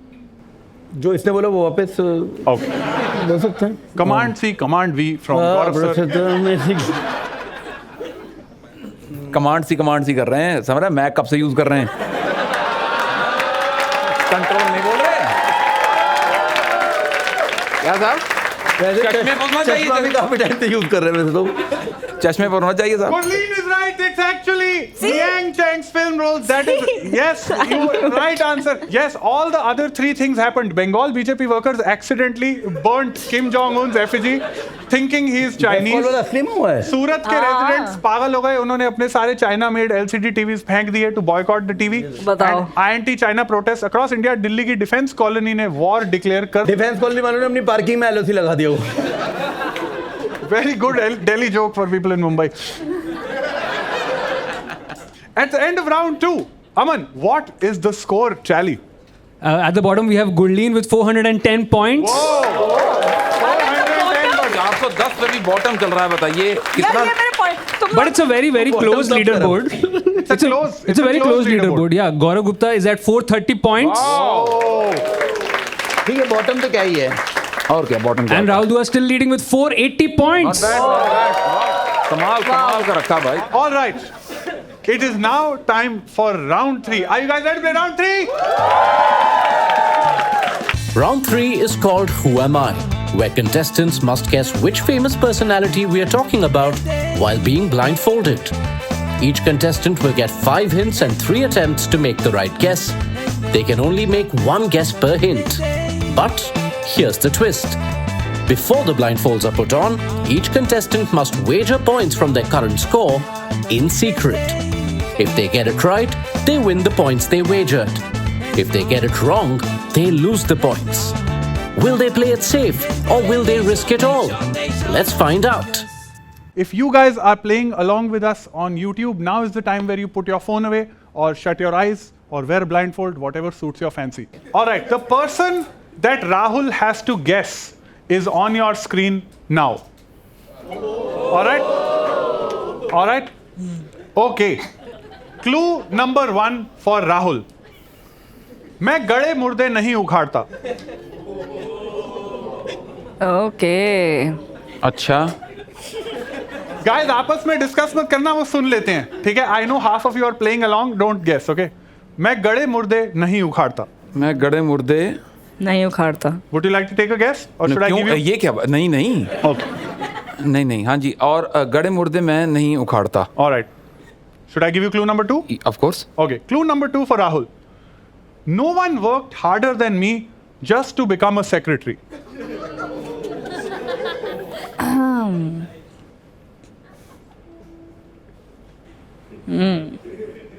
जो इसने बोला वो वापस Okay. बोल सकते हैं. Command C, Command V from Gaurav sir. Command सी कर रहे हैं समझ रहे हैं मैं कब से यूज कर रहे हैं कंट्रोल नहीं बोल रहे क्या साहब चश्मे बोलना चाहिए चश्मा भी काफी टाइम से यूज कर रहे हैं वैसे तो. चश्मे बोलना चाहिए साहब Gurleen is right. It's actually Miang Chang's film roles. That is, yes, you right answer. Yes, all the other three things happened. Bengal BJP workers accidentally burnt Kim Jong-un's effigy, thinking he is Chinese. वाला असली में हुआ है. सूरत के residents पागल हो गए उन्होंने अपने सारे चाइना मेड एलसीडी टीवीज फेंक दिए टू बॉयकॉट द टीवी. बताओ. Anti China protest across India. Delhi की डिफेंस कॉलोनी ने वॉर डिक्लेयर कर. डिफेंस कॉलोनी वालों ने अपनी पार्किंग में एलओसी लगा दिया वो. Very good Delhi joke for people in Mumbai. At the end of round 2, Aman, what is the score tally? At the bottom, we have Gurleen with 410 points. 410 पे भी bottom चल रहा है बताइए यार कितना ये मेरे point. तुम But it's a very, very close Bottom up leaderboard. It's a very close leaderboard. Yeah, Gaurav Gupta is at 430 points. ठीक है बॉटम तो क्या ही है. और क्या bottom And Rahul Dua still leading with 480 points. कमाल का रखा भाई All right. It is now time for round 3. Are you guys ready to play round 3? Round 3 is called Who Am I?, where contestants must guess which famous personality we are talking about while being blindfolded. Each contestant will get 5 hints and 3 attempts to make the right guess. They can only make 1 guess per hint. But here's the twist. Before the blindfolds are put on, each contestant must wager points from their current score in secret. If they get it right, they win the points they wagered. If they get it wrong, they lose the points. Will they play it safe or will they risk it all? Let's find out. If you guys are playing along with us on YouTube, now is the time where you put your phone away or shut your eyes or wear a blindfold, whatever suits your fancy. All right, the person that Rahul has to guess is on your screen now. All right? All right? Okay. Clue number 1 for Rahul. मैं गड़े मुर्दे नहीं उखाड़ता. Okay. अच्छा Guys, आपस में discuss मत करना, वो सुन लेते हैं. ठीक है? I know half of you are playing along. Don't guess, okay? मैं गड़े मुर्दे नहीं उखाड़ता. मैं गड़े मुर्दे नहीं उखाड़ता. Would you like to take a guess or should I give you? ये क्या नहीं Okay. नहीं हाँ जी और गड़े मुर्दे मैं नहीं उखाड़ता All right. Should I give you clue number 2? Of course Okay. Clue number 2 for Rahul. No one worked harder than me just to become a secretary.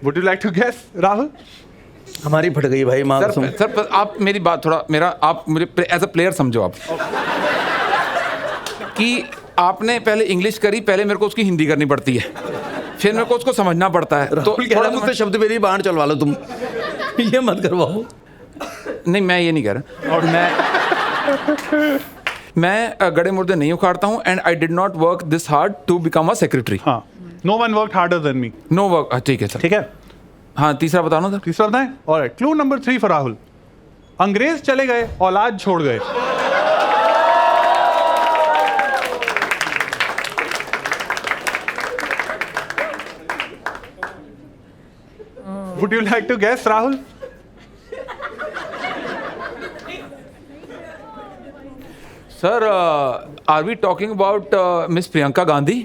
Would you like to guess, Rahul? हमारी फट गई भाई माँ कसम. Sir आप मेरी बात थोड़ा मेरा आप मेरे एज अ प्लेयर समझो आप कि आपने पहले इंग्लिश करी पहले मेरे को उसकी हिंदी करनी पड़ती है फिर मेरे को उसको समझना पड़ता है तो कह रहा मुझसे शब्द मेरी बाहर चलवा लो तुम. ये मत करवाओ. नहीं मैं ये नहीं कह रहा और मैं मैं गड़े मुर्दे नहीं उखाड़ता हूँ and I did not work this hard to become a secretary. हाँ. No one worked harder than me. No work. ठीक है सर. ठीक है. हाँ, तीसरा बताओ ना सर. तीसरा बताएं. All right. Clue number 3 for Rahul. अंग्रेज चले गए, औलाद छोड़ गए. Would you like to guess, Rahul? Sir, are we talking about miss Priyanka Gandhi?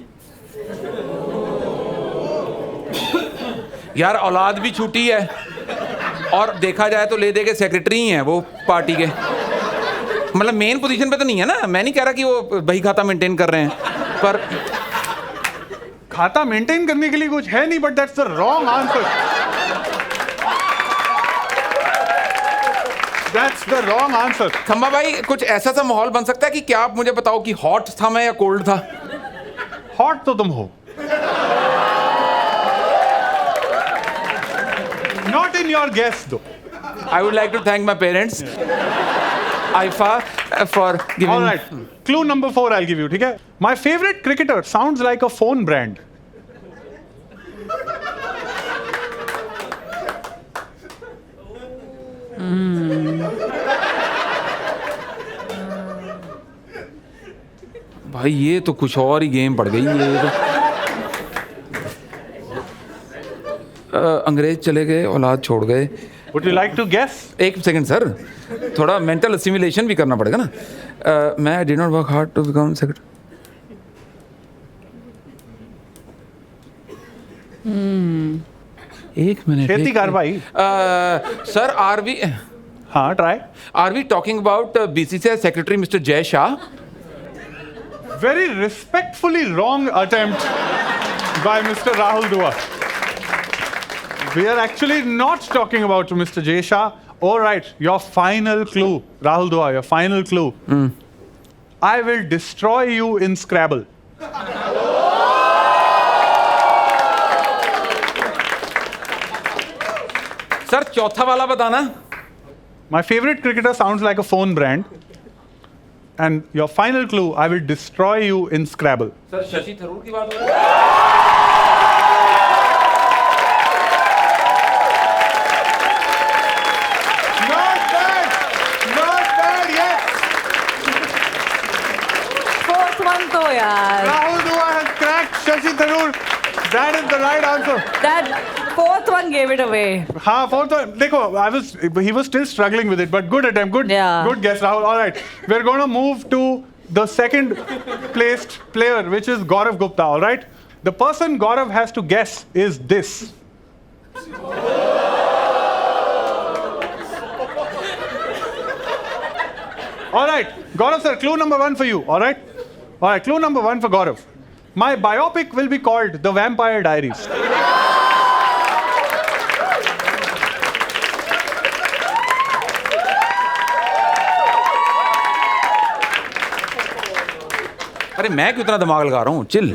यार, औलाद भी छूटी है और देखा जाए तो ले दे के सेक्रेटरी ही हैं वो पार्टी के. मतलब मेन पोजीशन पे तो नहीं है ना. मैं नहीं कह रहा कि वो बही खाता मेंटेन कर रहे हैं, पर खाता मेंटेन करने के लिए कुछ है नहीं, but that's the wrong answer. That's the wrong answer. खम्बा भाई, कुछ ऐसा सा माहौल बन सकता है कि क्या आप मुझे बताओ कि हॉट था मैं या कोल्ड था? हॉट तो तुम हो. Not in your guess, though. I would like to thank my parents, IFA, for giving. All right. Clue number 4 I'll give you. ठीक है? My favorite cricketer sounds like a phone brand. भाई, ये तो कुछ और ही गेम पड़ गई ये तो. अंग्रेज चले गए, औलाद छोड़ गए. Would you like to guess? एक सेकंड सर, थोड़ा मेंटल असिमिलेशन भी करना पड़ेगा ना. मैं did not work hard to become secretary. एक मिनट. खेती कार्रवाई. सर, हाँ, try. Are we talking about BCCI secretary mister Jay Shah? Very respectfully wrong attempt by Mr. Rahul Dua. We are actually not talking about Mr. Jay Shah. All right, your final clue, Rahul Dua, your final clue. I will destroy you in Scrabble. Sir, चौथा वाला बताना. My favorite cricketer sounds like a phone brand. And your final clue, I will destroy you in Scrabble. Sir, Shashi Tharoor की बात हो रही है? Fourth one तो यार. Rahul Dua has cracked Shashi Tharoor. That is the right answer. That fourth one gave it away. हाँ, fourth one. देखो, he was still struggling with it, but good attempt, good guess, Rahul. All right, we're going to move to the second placed player, which is Gaurav Gupta. All right, the person Gaurav has to guess is this. All right, Gaurav sir, clue number 1 for you. All right, clue number 1 for Gaurav. My biopic will be called The Vampire Diaries. अरे, मैं क्यों इतना दिमाग लगा रहा हूँ? Chill.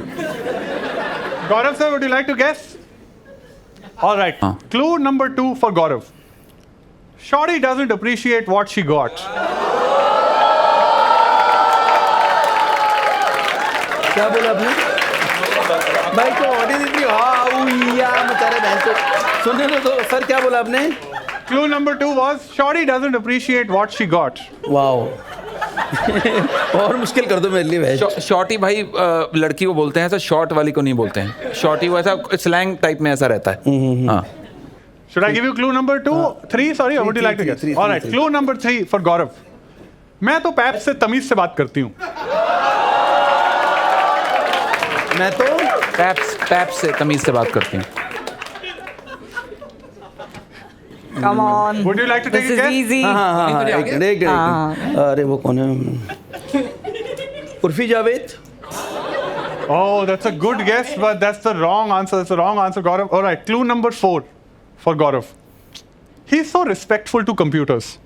Gaurav sir, would you like to guess? All right. Clue number 2 for Gaurav. Shorty doesn't appreciate what she got. क्या बोला आपने? भाई को ऑडियंस इतनी मचा रहे बहन को. सुनने दो सर, क्या बोला आपने? Clue number 2 was Shorty doesn't appreciate what she got. Wow. और मुश्किल कर दो मेरे लिए भाई. शॉर्टी भाई लड़की को बोलते हैं, ऐसा शॉर्ट वाली को नहीं बोलते हैं. शॉर्टी वो ऐसा स्लैंग टाइप में ऐसा रहता है. हाँ. Should I give you clue number 2? 3, sorry, or would you like to guess? All right, clue number 3 for Gaurav. मैं तो पैप से तमीज से बात करती हूँ. मैं तो पैप से तमीज से बात करती हूँ. Come on. Would you like to take This a guess? is easy. हाँ, एक. अरे वो कौन है? Urfi Javed. Oh, that's a good guess, but that's the wrong answer. That's the wrong answer, Gaurav. All right, clue number 4 for Gaurav. He's so respectful to computers.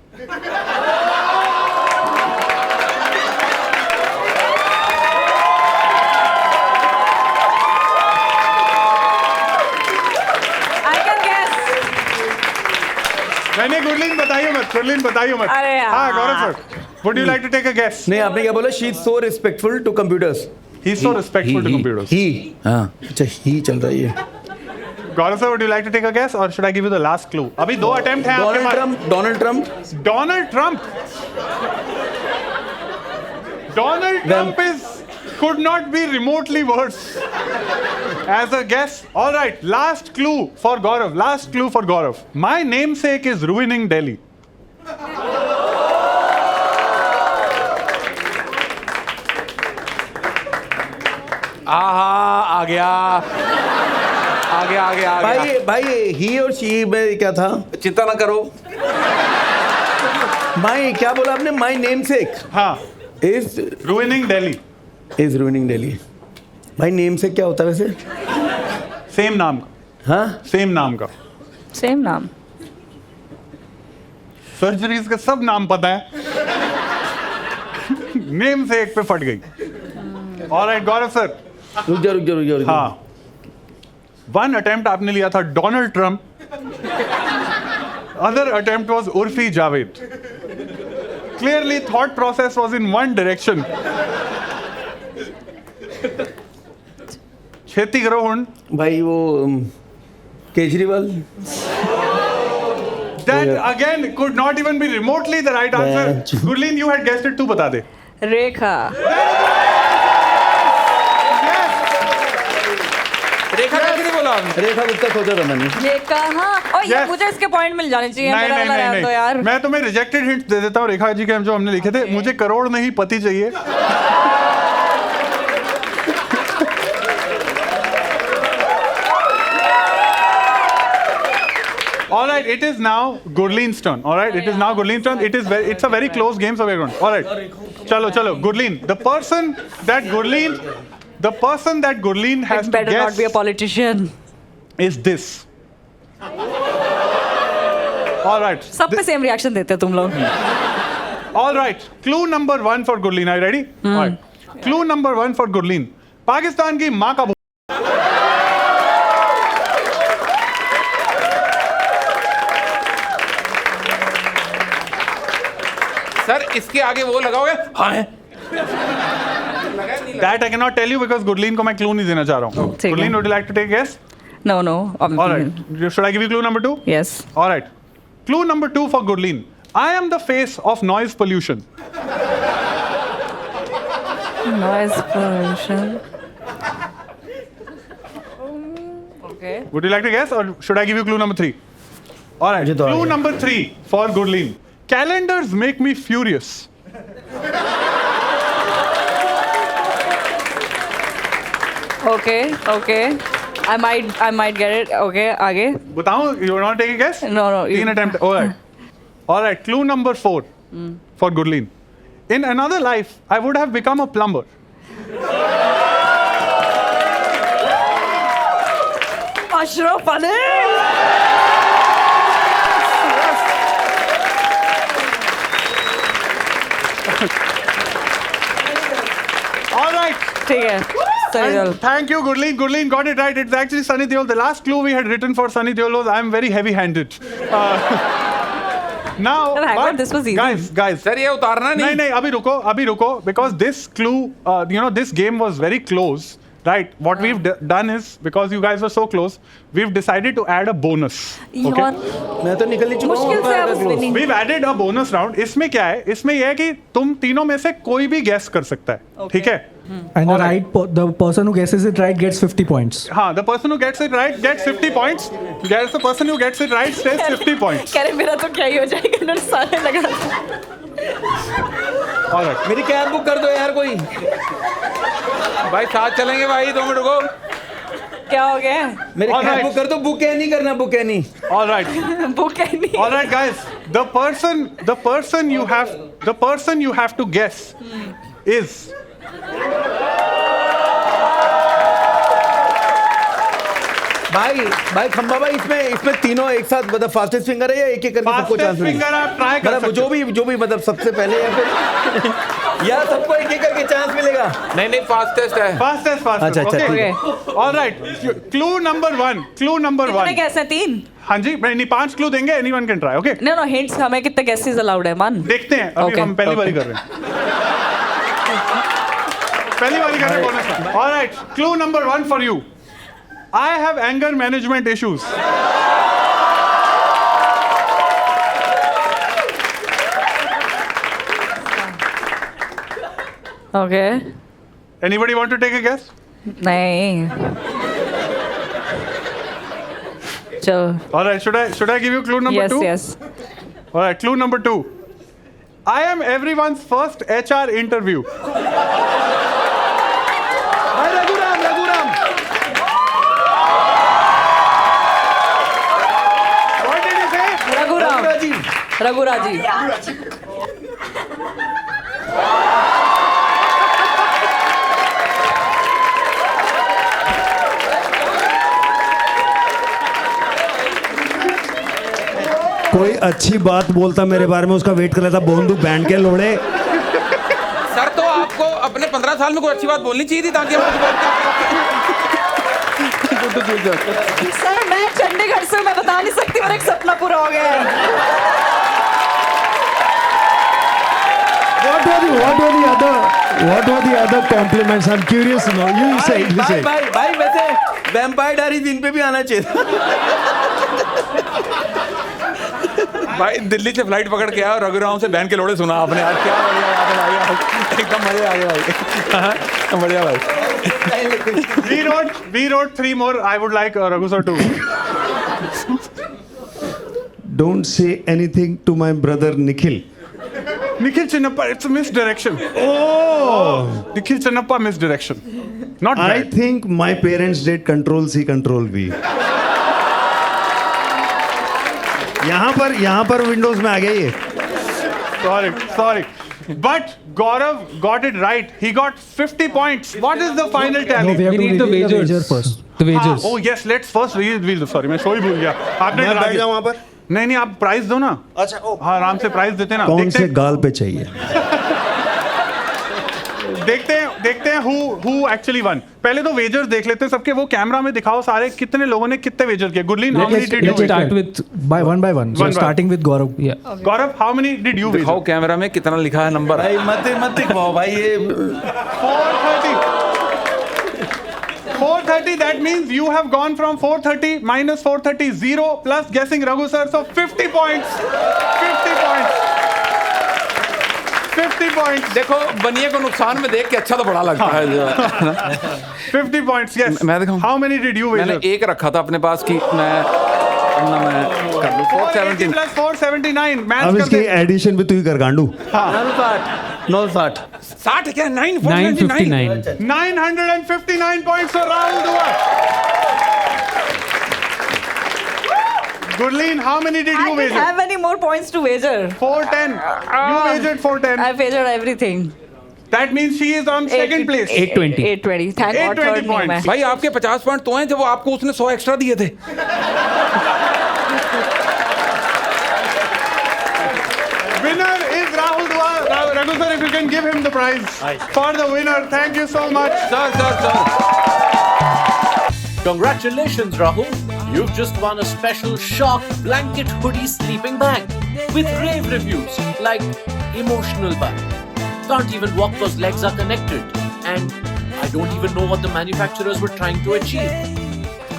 मैंने गुडलिन बताइए मत. अरे यार. हाँ, Gaurav sir. Would you like to take a guess? नहीं आपने क्या बोला? She is so respectful to computers. He's so respectful to computers. He. हाँ. अच्छा he चल रहा है ये. Gaurav sir, would you like to take a guess or should I give you the last clue? अभी 2 attempt हैं आपके पास. Donald Trump. Donald Trump. Donald Trump could not be remotely worse as a guess. All right, last clue for Gaurav. Last clue for Gaurav. My namesake is ruining Delhi. आ गया भाई ही और she में क्या था? चिंता ना करो. माई क्या बोला आपने? माई नेम सेक हाँ. Is Ruining Delhi. Ruining Delhi. भाई नेम सेक क्या होता है वैसे? Same नाम का. हाँ Same नाम का. सेम नाम. सर्जरीज के सब नाम पता है. नेम से एक पे फट गई. ऑलराइट गौरव सर. रुक जा. हाँ. 1 attempt आपने लिया था Donald Trump. Other attempt was Urfi Javed. Clearly thought process was in one direction. छेती करो हुन. भाई वो Kejriwal. That again could not even be remotely the right answer. Gurleen, you had guessed it. तू बता दे. रेखा. रेखा कैसे नहीं बोला आपने? रेखा गुप्ता सोचा था मैंने. ये कहाँ? और ये Yes. मुझे इसके पॉइंट मिल जाने चाहिए. मेरा वाला रहने दो नहीं. यार. मैं तुम्हें रिजेक्टेड हिंट दे देता हूँ रेखा जी के जो हमने लिखे थे. मुझे करोड़ नहीं पति चाहिए. All right, it is now Gurleen's turn. All right, it is now Gurleen's turn. It's a very close game, so we're going. All right, chalo, Gurleen. The person that Gurleen has It to better not be a guess politician. is this. All right. सब पे same reaction देते हो तुम लोग. All right. Clue number 1 for Gurleen. Are you ready? All right. Clue number 1 for Gurleen. Pakistan की माँ का sir इसके आगे वो लगाओगे? हाँ. That I cannot tell you because Gurleen को मैं clue नहीं देना चाह रहा हूँ. ठीक है. Gurleen, would you like to take a guess? No. All right. Should I give you clue number 2? Yes. All right. Clue number 2 for Gurleen. I am the face of noise pollution. Noise pollution. Okay. Would you like to guess or should I give you clue number 3? All right. मुझे तो आ Clue गया. number 3 for Gurleen. Calendars make me furious. Okay. I might get it. Okay, आगे. बताऊं? You want to take a guess? No. 3 attempt. All right. All right. Clue number 4 for Gurleen. In another life, I would have become a plumber. Ashraf Ali. All right. ठीक है. सही And thank you, Gurleen. Gurleen got it right. It's actually Sunny Deol. The last clue we had written for Sunny Deol was I'm very heavy-handed. Now, Hang on, but this was easy. guys. Sir ये उतारना नहीं. नहीं, अभी रुको. Because this clue, this game was very close. Right. What we've done is because you guys were so close, we've decided to add a bonus. Okay. मैं तो निकल ही चुका हूँ. मुश्किल से अब winning. We've added a bonus round. इसमें क्या है? इसमें यह है कि तुम तीनों में से कोई भी guess कर सकता है. ठीक है? And the person who guesses it right gets 50 points. हाँ, the person who gets it right gets 50 points. The person who gets it right stays 50 points. कह रहे मेरा तो क्या ही हो जाएगा. इन्होंने सारे लगा. All right. मेरी कैब बुक कर दो यार कोई. भाई साथ चलेंगे भाई 2 मिनट रुको. क्या हो गया? मेरी All कैब right. बुक कर दो. बुक है नहीं करना. बुक है नहीं. All right. बुक है नहीं. All right, guys. The person you have to guess is भाई खंबा भाई इसमें तीनों एक साथ मतलब फास्टेस्ट फिंगर है या एक एक करके सबको चांस fastest finger आप try कर मतलब सकते हो. जो भी मतलब सबसे पहले या फिर या सबको एक एक करके चांस मिलेगा. क्या? नहीं फास्टेस्ट है. Fastest. अच्छा, Okay. ठीक All right. Clue number one. कितने 1. कैसे 3? हाँ जी, नहीं 5 क्लू देंगे. Anyone can try. Okay. No hints हमें कितने कैसेस अलाउड है मान? देखते हैं. अभी Okay, हम पहली बारी कर रहे हैं. पहली बारी कर रहे हैं bonus का. All right. Clue number 1 for you. I have anger management issues. Okay. Anybody want to take a guess? नहीं. चलो. All right. Should I give you clue number 2? Yes. All right. Clue number 2. I am everyone's first HR interview. Raghuram. What did you say? रघुराजी. कोई अच्छी बात बोलता मेरे बारे में, उसका वेट कर लेता बोंदू बैंड के लोड़े. सर तो आपको अपने 15 साल में कोई अच्छी बात बोलनी चाहिए थी ताकि हम सर मैं चंडीगढ़ से, मैं बता नहीं सकती, मेरा एक सपना पूरा हो गया है. What were the other compliments? I'm curious to know. You say. भाई वैसे वैम्पायर डायरीज इन पे भी आना चाहिए था. भाई दिल्ली से फ्लाइट पकड़ के आया और रघुराम से बहन के लोड़े सुना आपने. यार क्या बढ़िया बात है भाई. एकदम मजे आ गए भाई. बढ़िया भाई. We wrote 3 more. I would like Raghu sir to. Don't say anything to my brother Nikhil. Nikhil Chinnappa, it's a misdirection. Oh! Nikhil Chinnappa misdirection. Not I bad. think my parents did Control C, Control V. यहाँ पर Windows में आ गया ये. Sorry. But Gaurav got it right. He got 50 points. What is the final tally? We have to need the reveal the wagers. wager first. The wagers. Oh yes, let's first reveal. Sorry, मैं सो ही भूल गया. आपने मैं डरा बैठ दिया. जाऊं वहाँ पर? नहीं आप प्राइस दो ना. अच्छा. हाँ आराम से प्राइस देते ना. कौन से गाल पे चाहिए? देखते हैं who actually won. पहले तो वेजर्स देख लेते हैं सबके. वो कैमरा में दिखाओ सारे कितने लोगों ने कितने वेजर किए. Gurleen, how many did you Let's start wager? with one by one. So One by starting with Gaurav. Yeah. Gaurav, how many did you wager? दिखाओ कैमरा में कितना लिखा है नंबर. भाई मत दिखवाओ भाई ये. 430. That means you have gone from 430 minus 430 0 plus guessing Raghu sir. So 50 points. 50 points. देखो बनिए को नुकसान में देख के अच्छा तो बड़ा लगता है. 50 points. Yes. मैं दिखाऊं? How many did you wager? मैंने एक रखा था अपने पास कि मैं कर लूं. 480 plus 479. अब Math इसकी करते. एडिशन भी तू ही कर गांडू. 960 क्या 959. 959 points for Rahul Dua. Gurleen, how many did I you didn't wager? have any more points to wager. 410. You wagered 410. I wagered everything. That means she is on second place. 820. 820. Thank God 820 third नहीं मैं. points. भाई आपके 50 point तो हैं जब आपको उसने 100 extra दिए थे. Winner is Rahul Dua. Raghu sir, if you can give him the prize for the winner. Thank you so much. Sir. Congratulations, Rahul. You've just won a special shock blanket hoodie sleeping bag with rave reviews like emotional bag. Can't even walk cause legs are connected. And I don't even know what the manufacturers were trying to achieve.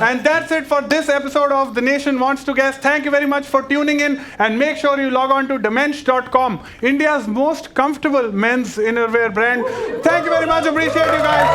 And that's it for this episode of The Nation Wants to Guess. Thank you very much for tuning in, and make sure you log on to Dimension.com, India's most comfortable men's innerwear brand. Thank you very much. Appreciate you guys.